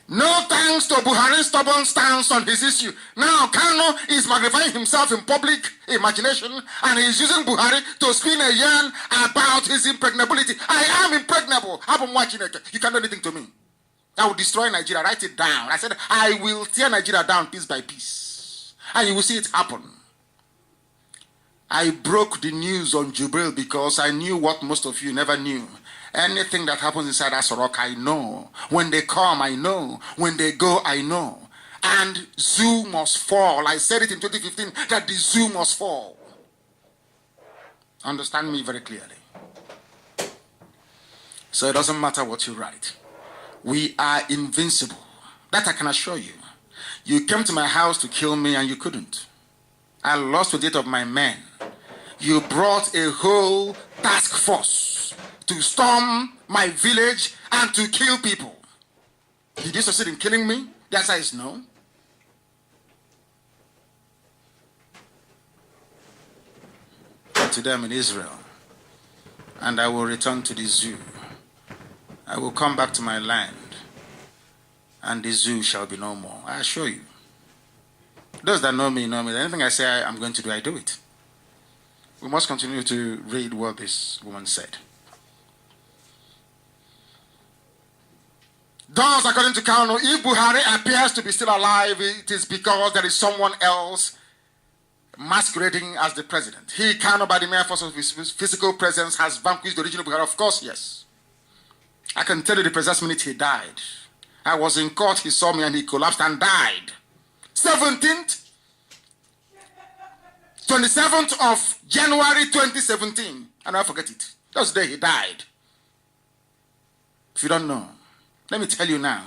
No thanks to Buhari's stubborn stance on this issue. Now Kanu is magnifying himself in public imagination, and he is using Buhari to spin a yarn about his impregnability. I am impregnable. You can't do anything to me. I will destroy Nigeria. Write it down. I said, I will tear Nigeria down piece by piece. And you will see it happen. I broke the news on Jubril because I knew what most of you never knew. Anything that happens inside Asorok, I know. When they come, I know. When they go, I know. And zoo must fall. I said it in 2015 that the zoo must fall. Understand me very clearly. So it doesn't matter what you write. We are invincible. That I can assure you. You came to my house to kill me and you couldn't. I lost 28 of my men. You brought a whole task force to storm my village and to kill people. Did you succeed in killing me? The answer is no. And today I'm in Israel. and I will return to the zoo. I will come back to my land, and the zoo shall be no more. I assure you. Those that know me know me. Anything I say I'm going to do, I do it. We must continue to read what this woman said. Thus, according to Kanu, if Buhari appears to be still alive, it is because there is someone else masquerading as the president. He, Kanu, by the mere force of his physical presence, has vanquished the original Buhari. Of course, yes. I can tell you the precise minute he died. I was in court, he saw me and he collapsed and died. 27th of January 2017. And I'll forget it. That's the day he died. If you don't know, let me tell you now.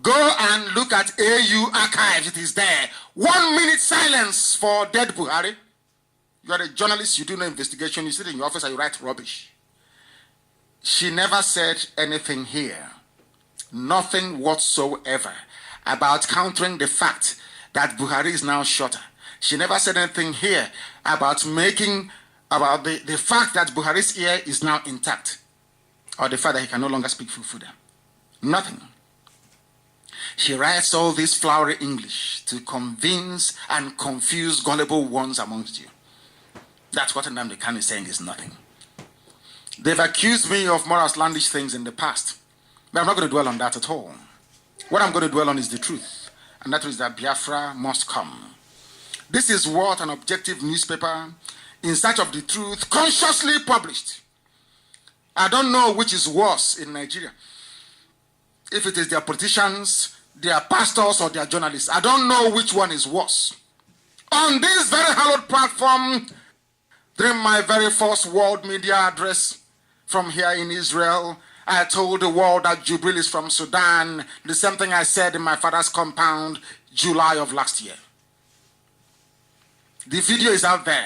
Go and look at AU archives. It is there. 1 minute silence for dead Buhari. You are a journalist. You do no investigation. You sit in your office and you write rubbish. She never said anything here. Nothing whatsoever about countering the fact that Buhari is now shorter. She never said anything here about the fact that Buhari's ear is now intact, or the fact that he can no longer speak Fufuda. Nothing. She writes all this flowery English to convince and confuse gullible ones amongst you. That's what Nnamdi Kanu is saying is nothing. They've accused me of more outlandish things in the past, but I'm not going to dwell on that at all. What I'm going to dwell on is the truth, and that is that Biafra must come. This is what an objective newspaper in search of the truth consciously published. I don't know which is worse in Nigeria. If it is their politicians, their pastors, or their journalists. I don't know which one is worse. On this very hallowed platform, during my very first world media address from here in Israel, I told the world that Jubril is from Sudan, the same thing I said in my father's compound, July of last year. The video is out there.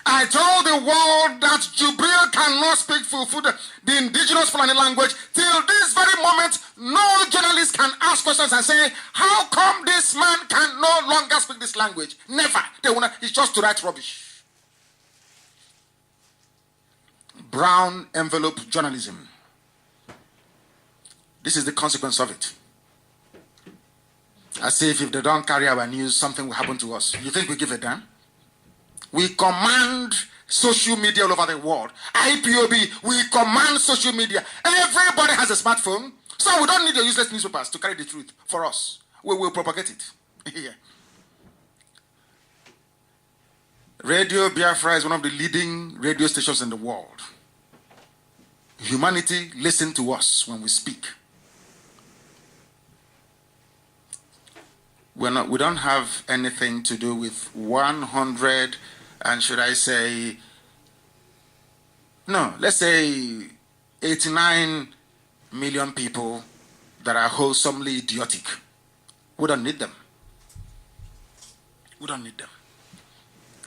I told the world that Jubril cannot speak Fufuda, the indigenous Fulani language. Till this very moment, no journalist can ask questions and say, how come this man can no longer speak this language? Never. It's just to write rubbish. Brown envelope journalism. This is the consequence of it. As if they don't carry our news, something will happen to us. You think we give a damn? We command social media all over the world. IPOB, we command social media. Everybody has a smartphone, so we don't need your useless newspapers to carry the truth for us. We will propagate it. Yeah. Radio Biafra is one of the leading radio stations in the world. Humanity, listen to us when we speak. We don't have anything to do with 100, and should I say, no, let's say 89 million people that are wholesomely idiotic. We don't need them. We don't need them.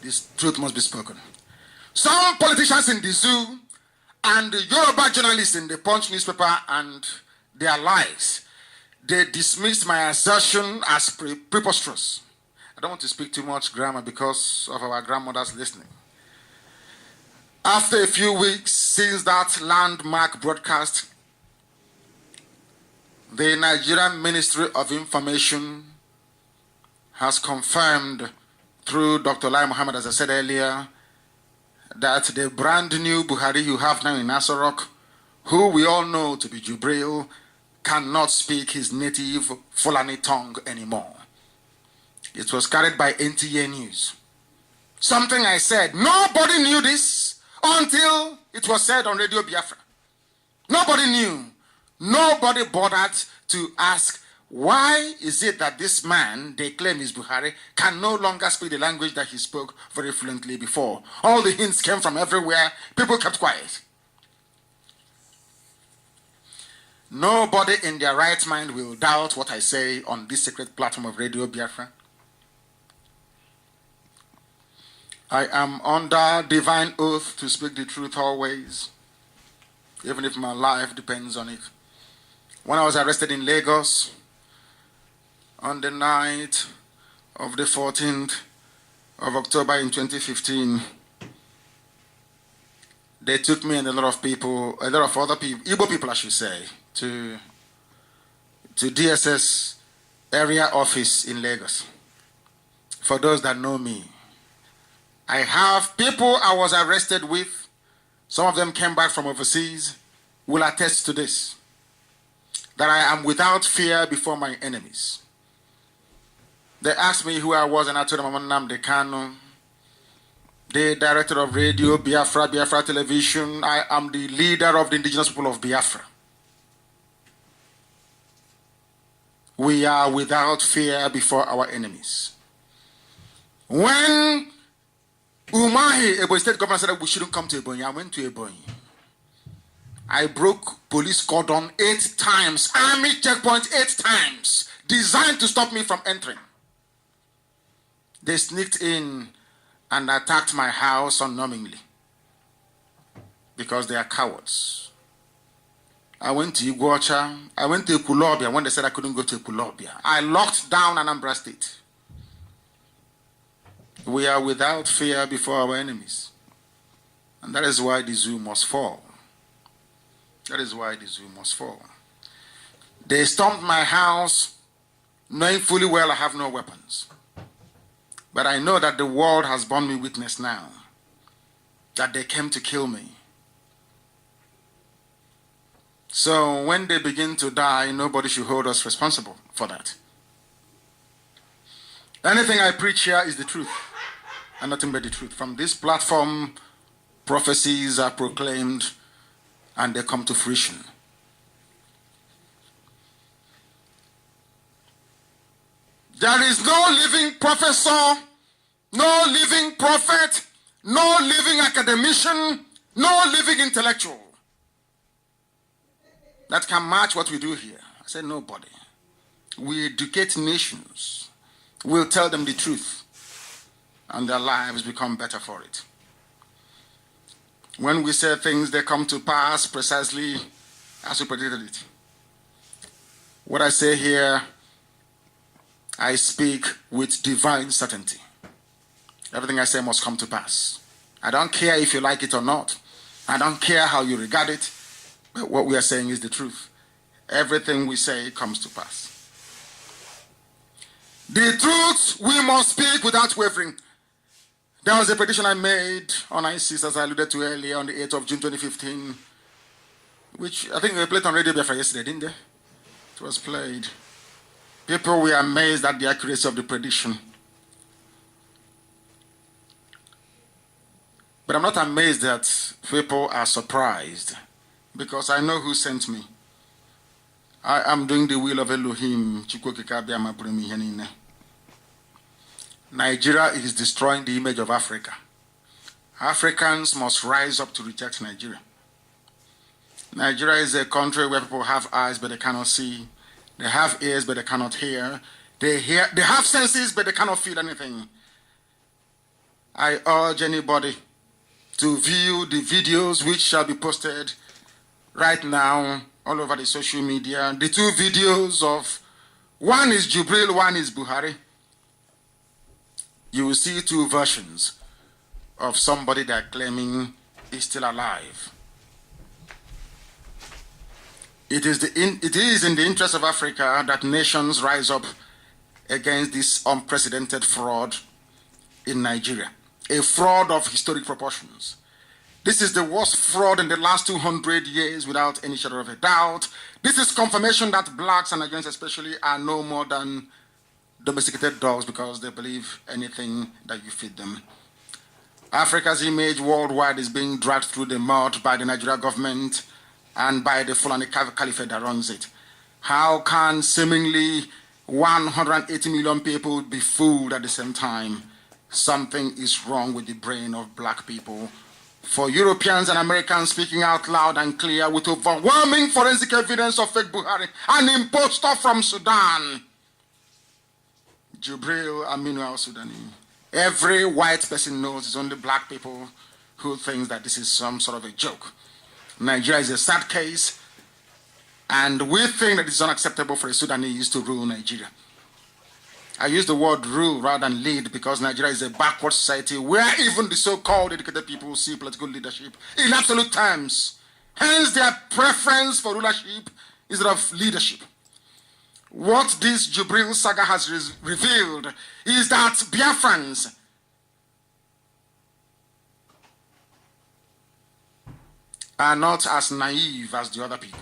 This truth must be spoken. Some politicians in the zoo and the Yoruba journalists in the Punch newspaper and their lies, they dismissed my assertion as preposterous. I don't want to speak too much grammar because of our grandmothers listening. After a few weeks since that landmark broadcast, the Nigerian Ministry of Information has confirmed through Dr. Lai Mohammed, as I said earlier, that the brand new Buhari you have now in Nasarok, who we all know to be Jubril, cannot speak his native Fulani tongue anymore. It was carried by NTA News. Something I said, nobody knew this until it was said on Radio Biafra. Nobody knew. Nobody bothered to ask, why is it that this man, they claim is Buhari, can no longer speak the language that he spoke very fluently before? All the hints came from everywhere. People kept quiet. Nobody in their right mind will doubt what I say on this sacred platform of Radio Biafra. I am under divine oath to speak the truth always, even if my life depends on it. When I was arrested in Lagos on the night of the 14th of October in 2015, they took me and a lot of other people, Igbo people I should say, to DSS area office in Lagos. For those that know me, I have people I was arrested with. Some of them came back from overseas, will attest to this, that I am without fear before my enemies. They asked me who I was, and I told them I'm Nnamdi Kanu, the director of radio, Biafra Television. I am the leader of the indigenous people of Biafra. We are without fear before our enemies. When Umahi, Ebonyi State Governor, said that we shouldn't come to Ebonyi, I went to Ebonyi. I broke police cordon 8 times, army checkpoint 8 times, designed to stop me from entering. They sneaked in and attacked my house unknowingly because they are cowards. I went to Iguacha, I went to Ekulobia when they said I couldn't go to Ekulobia. I locked down Anambra State. We are without fear before our enemies. And that is why the zoo must fall. That is why the zoo must fall. They stormed my house knowing fully well I have no weapons. But I know that the world has borne me witness now that they came to kill me. So when they begin to die, nobody should hold us responsible for that. Anything I preach here is the truth, and nothing but the truth. From this platform, prophecies are proclaimed and they come to fruition. There is no living professor, no living prophet, no living academician, no living intellectual that can match what we do here. I said nobody. We educate nations. We'll tell them the truth, and their lives become better for it. When we say things, they come to pass precisely as we predicted it. What I say here, I speak with divine certainty. Everything I say must come to pass. I don't care if you like it or not. I don't care how you regard it. But what we are saying is the truth. Everything we say comes to pass. The truth we must speak without wavering. There was a prediction I made on ISIS, as I alluded to earlier, on the 8th of June 2015, which I think they played on Radio Biafra yesterday, didn't they? It was played. People were amazed at the accuracy of the prediction. But I'm not amazed that people are surprised, because I know who sent me. I am doing the will of Elohim. Nigeria is destroying the image of Africa. Africans must rise up to reject Nigeria. Nigeria is a country where people have eyes but they cannot see. They have ears but they cannot hear. They have senses but they cannot feel anything. I urge anybody to view the videos which shall be posted right now all over the social media. The 2 videos of, one is Jubril, one is Buhari. You will see 2 versions of somebody that are claiming is still alive. It is in the interest of Africa that nations rise up against this unprecedented fraud in Nigeria, a fraud of historic proportions. This is the worst fraud in the last 200 years without any shadow of a doubt. This is confirmation that blacks and Nigerians especially are no more than domesticated dogs because they believe anything that you feed them. Africa's image worldwide is being dragged through the mud by the Nigerian government and by the Fulani Caliphate that runs it. How can seemingly 180 million people be fooled at the same time? Something is wrong with the brain of black people. For Europeans and Americans speaking out loud and clear with overwhelming forensic evidence of fake Buhari, an impostor from Sudan, Jubril Aminu al-Sudani. Every white person knows it's only black people who think that this is some sort of a joke. Nigeria is a sad case, and we think that it's unacceptable for a Sudanese to rule Nigeria. I use the word rule rather than lead because Nigeria is a backward society where even the so-called educated people see political leadership in absolute terms. Hence their preference for rulership instead of leadership. What this Jubril saga has revealed is that Biafrans are not as naive as the other people.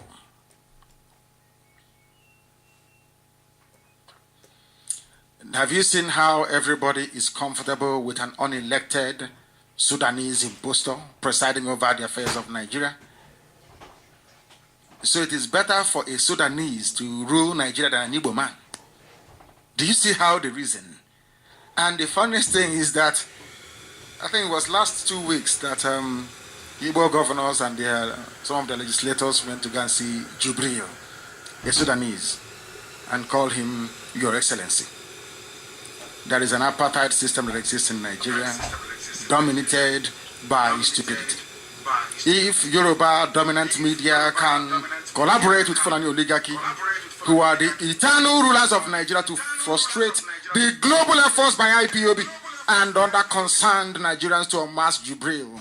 Have you seen how everybody is comfortable with an unelected Sudanese impostor presiding over the affairs of Nigeria? So it is better for a Sudanese to rule Nigeria than an Igbo man. Do you see how they reason? And the funniest thing is that, I think it was last 2 weeks that Igbo governors and some of the legislators went to go and see Jubril, a Sudanese, and called him Your Excellency. There is an apartheid system that exists in Nigeria, dominated by stupidity. If Yoruba dominant media can collaborate with Fulani oligarchy, who are the eternal rulers of Nigeria, to frustrate the global efforts by IPOB and other concerned Nigerians to unmask Jubril,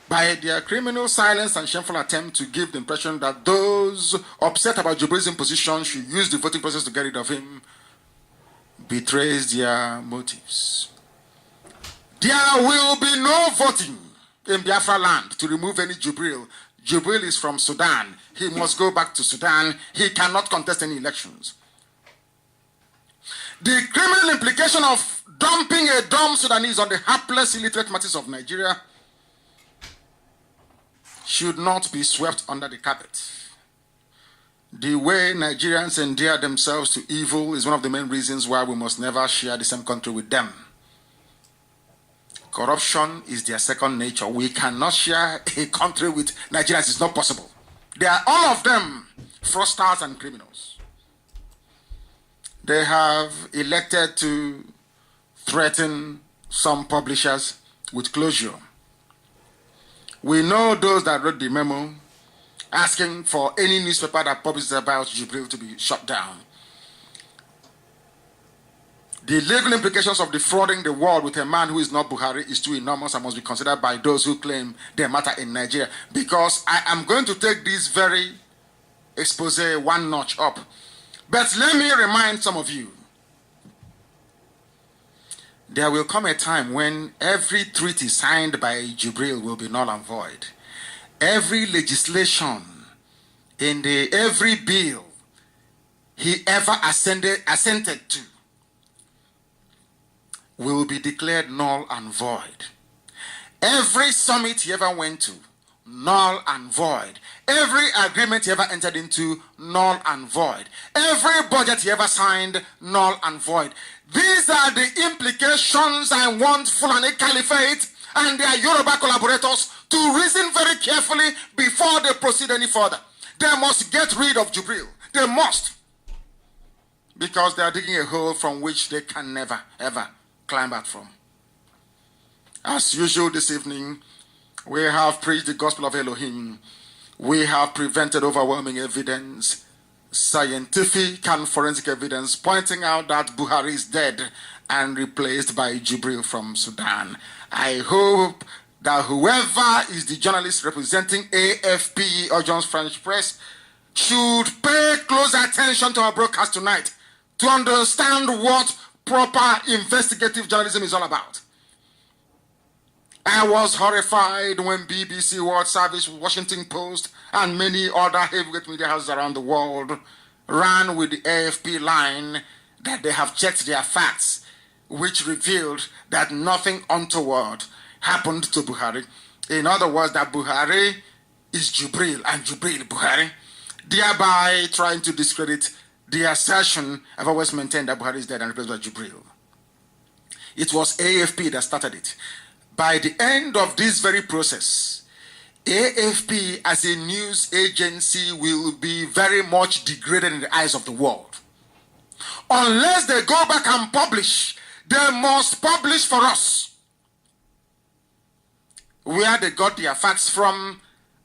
by their criminal silence and shameful attempt to give the impression that those upset about Jubril's imposition should use the voting process to get rid of him, betrays their motives. There will be no voting in Biafra land to remove any Jubril. Jubril is from Sudan. He must go back to Sudan. He cannot contest any elections. The criminal implication of dumping a dumb Sudanese on the hapless, illiterate masses of Nigeria should not be swept under the carpet. The way Nigerians endear themselves to evil is one of the main reasons why we must never share the same country with them. Corruption is their second nature. We cannot share a country with Nigerians. It's not possible. They are all of them fraudsters and criminals. They have elected to threaten some publishers with closure. We know those that wrote the memo asking for any newspaper that publishes about Jubril to be shut down. The legal implications of defrauding the world with a man who is not Buhari is too enormous and must be considered by those who claim they matter in Nigeria. Because I am going to take this very expose one notch up. But let me remind some of you, there will come a time when every treaty signed by Jubril will be null and void. Every legislation in every bill he ever assented to will be declared null and void. Every summit he ever went to, null and void. Every agreement he ever entered into, null and void. Every budget he ever signed, null and void. These are the implications I want Fulani Caliphate and their Yoruba collaborators to reason very carefully before they proceed any further. They must get rid of Jubril. They must. Because they are digging a hole from which they can never, ever climb out from. As usual this evening, we have preached the gospel of Elohim. We have presented overwhelming evidence, scientific and forensic evidence, pointing out that Buhari is dead and replaced by Jubril from Sudan. I hope that whoever is the journalist representing AFP or John's French Press should pay close attention to our broadcast tonight to understand what proper investigative journalism is all about. I was horrified when BBC World Service, Washington Post, and many other heavyweight media houses around the world ran with the AFP line that they have checked their facts, which revealed that nothing untoward happened to Buhari. In other words, that Buhari is Jubril and Jubril Buhari, thereby trying to discredit the assertion I've always maintained that Buhari is dead and replaced by Jubril. It was AFP that started it. By the end of this very process, AFP as a news agency will be very much degraded in the eyes of the world. Unless they go back and publish, they must publish for us where they got their facts from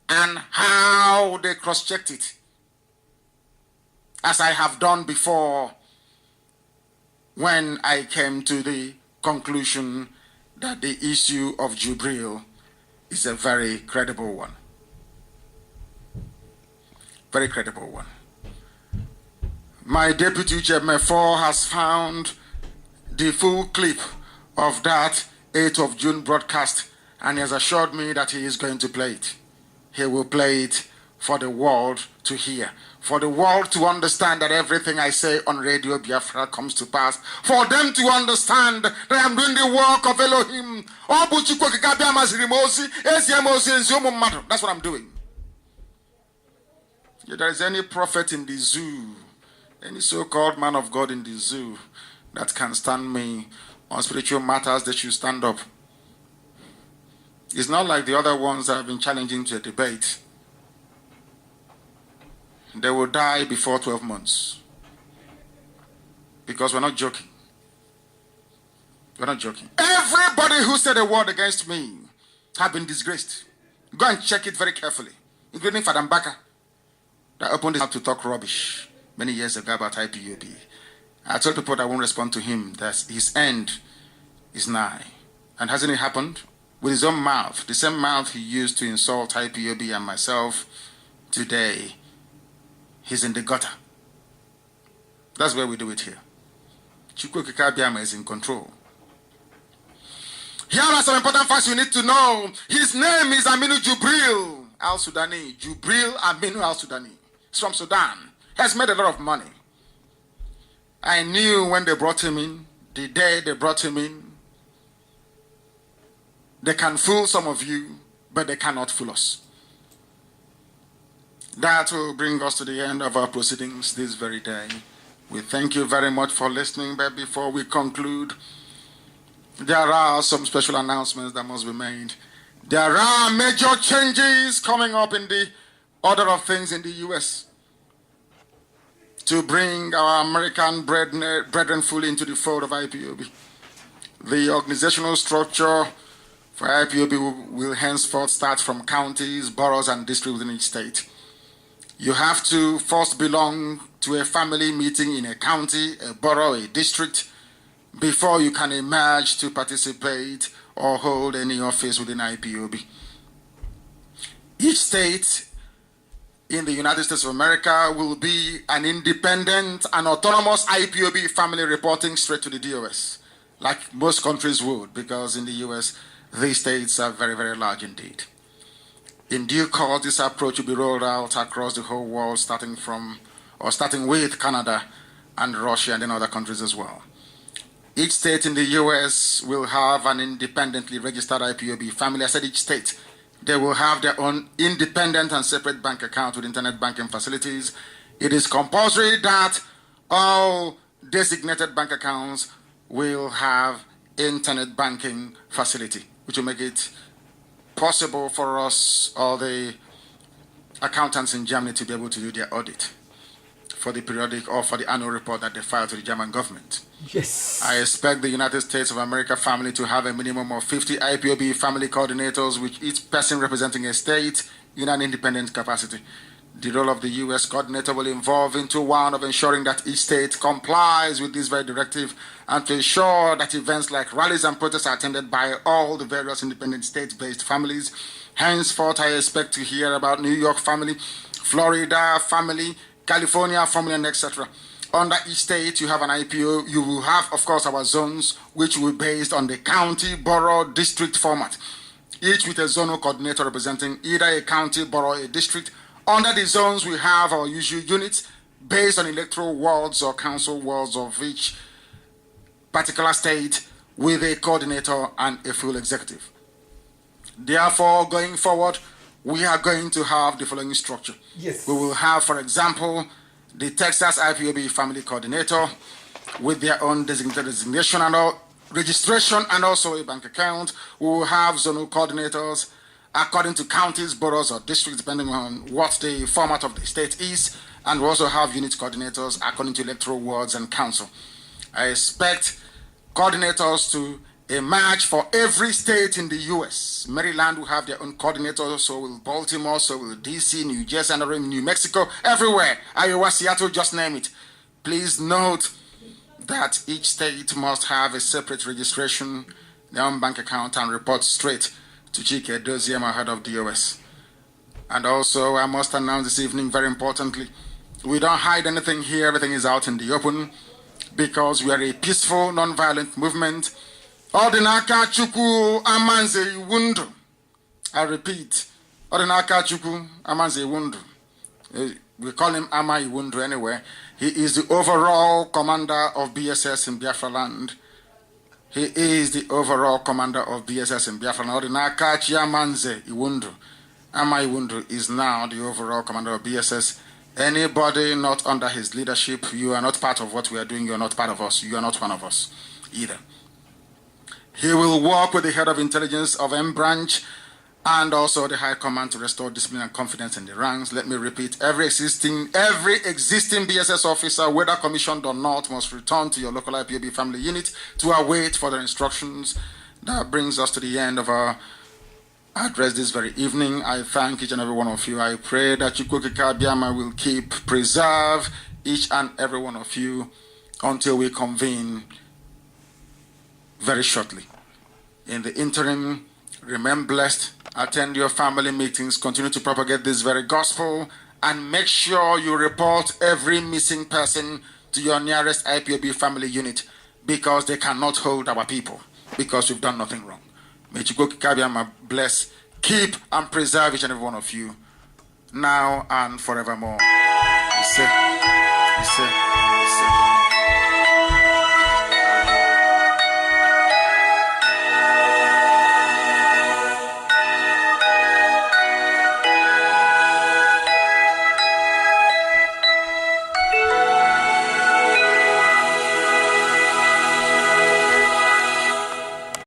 and how they cross-checked it. As I have done before when I came to the conclusion that the issue of Jubril is a very credible one. Very credible one. My deputy chairman 4 has found the full clip of that 8th of June broadcast, and he has assured me that he is going to play it. He will play it for the world to hear, for the world to understand that everything I say on Radio Biafra comes to pass, for them to understand that I'm doing the work of Elohim. That's what I'm doing. If there is any prophet in the zoo, any so-called man of God in the zoo that can stand me on spiritual matters, they should stand up. It's not like the other ones that have been challenging to a debate. They will die before 12 months. Because we're not joking. We're not joking. Everybody who said a word against me have been disgraced. Go and check it very carefully, including Fadam Baka, that opened his mouth to talk rubbish many years ago about IPOB. I told people that I won't respond to him, that his end is nigh. And hasn't it happened? With his own mouth, the same mouth he used to insult IPOB and myself, today, he's in the gutter. That's where we do it here. Chukwu Kikabiama is in control. Here are some important facts you need to know. His name is Aminu Jubril al-Sudani. Jubril Aminu al-Sudani. He's from Sudan. He has made a lot of money. I knew when they brought him in, the day they brought him in, they can fool some of you, but they cannot fool us. That will bring us to the end of our proceedings this very day. We thank you very much for listening, but before we conclude, there are some special announcements that must be made. There are major changes coming up in the order of things in the U.S. to bring our American brethren fully into the fold of IPOB. The organizational structure for IPOB will henceforth start from counties, boroughs, and districts within each state. You have to first belong to a family meeting in a county, a borough, a district, before you can emerge to participate or hold any office within IPOB. Each state in the United States of America will be an independent and autonomous IPOB family reporting straight to the DOS, like most countries would, because in the US, these states are very, very large indeed. In due course, this approach will be rolled out across the whole world, starting with Canada and Russia and then other countries as well. Each state in the US will have an independently registered IPOB family. I said each state. They will have their own independent and separate bank account with internet banking facilities. It is compulsory that all designated bank accounts will have internet banking facility, which will make it possible for us, or the accountants in Germany, to be able to do their audit for the periodic or for the annual report that they file to the German government. Yes. I expect the United States of America family to have a minimum of 50 IPOB family coordinators, with each person representing a state in an independent capacity. The role of the U.S. coordinator will involve into one of ensuring that each state complies with this very directive, and to ensure that events like rallies and protests are attended by all the various independent state-based families. Henceforth, I expect to hear about New York family, Florida family, California family, and etc. Under each state, you have an IPO. You will have, of course, our zones, which will be based on the county, borough, district format, each with a zonal coordinator representing either a county, borough, or a district. Under the zones, we have our usual units based on electoral wards or council wards of each particular state, with a coordinator and a full executive. Therefore, going forward, we are going to have the following structure. Yes. We will have, for example, the Texas IPOB family coordinator with their own designation and registration, and also a bank account. We will have zonal coordinators according to counties, boroughs, or districts, depending on what the format of the state is. And we also have unit coordinators according to electoral wards and council. I expect coordinators to emerge for every state in the U.S. Maryland will have their own coordinators, so will Baltimore, so will D.C., New Jersey, and New Mexico, everywhere. Iowa, Seattle, just name it. Please note that each state must have a separate registration, their own bank account, and report straight to Chike Doziem, head of DOS. And also, I must announce this evening, very importantly, we don't hide anything here. Everything is out in the open because we are a peaceful, non-violent movement. Odinaka Chukwu Amanze Iwundu. I repeat, Odinaka Chukwu Amanze Iwundu. We call him Ama Iwundu anyway. He is the overall commander of BSS in Biafra land. He is the overall commander of BSS in Biafra land. Odinaka Chiamanze Iwundu. Ama Iwundu is now the overall commander of BSS. Anybody not under his leadership, you are not part of what we are doing, you are not part of us, you are not one of us either. He will work with the head of intelligence of M branch and also the high command to restore discipline and confidence in the ranks. Let me repeat, every existing BSS officer, whether commissioned or not, must return to your local IPOB family unit to await further instructions. That brings us to the end of our address this very evening. I thank each and every one of you. I pray that Chukwuka Biama will preserve each and every one of you until we convene very shortly. In the interim, remain blessed, attend your family meetings, continue to propagate this very gospel, and make sure you report every missing person to your nearest IPOB family unit because they cannot hold our people because we've done nothing wrong. May Chukwuka Biama bless, keep, and preserve each and every one of you, now and forevermore.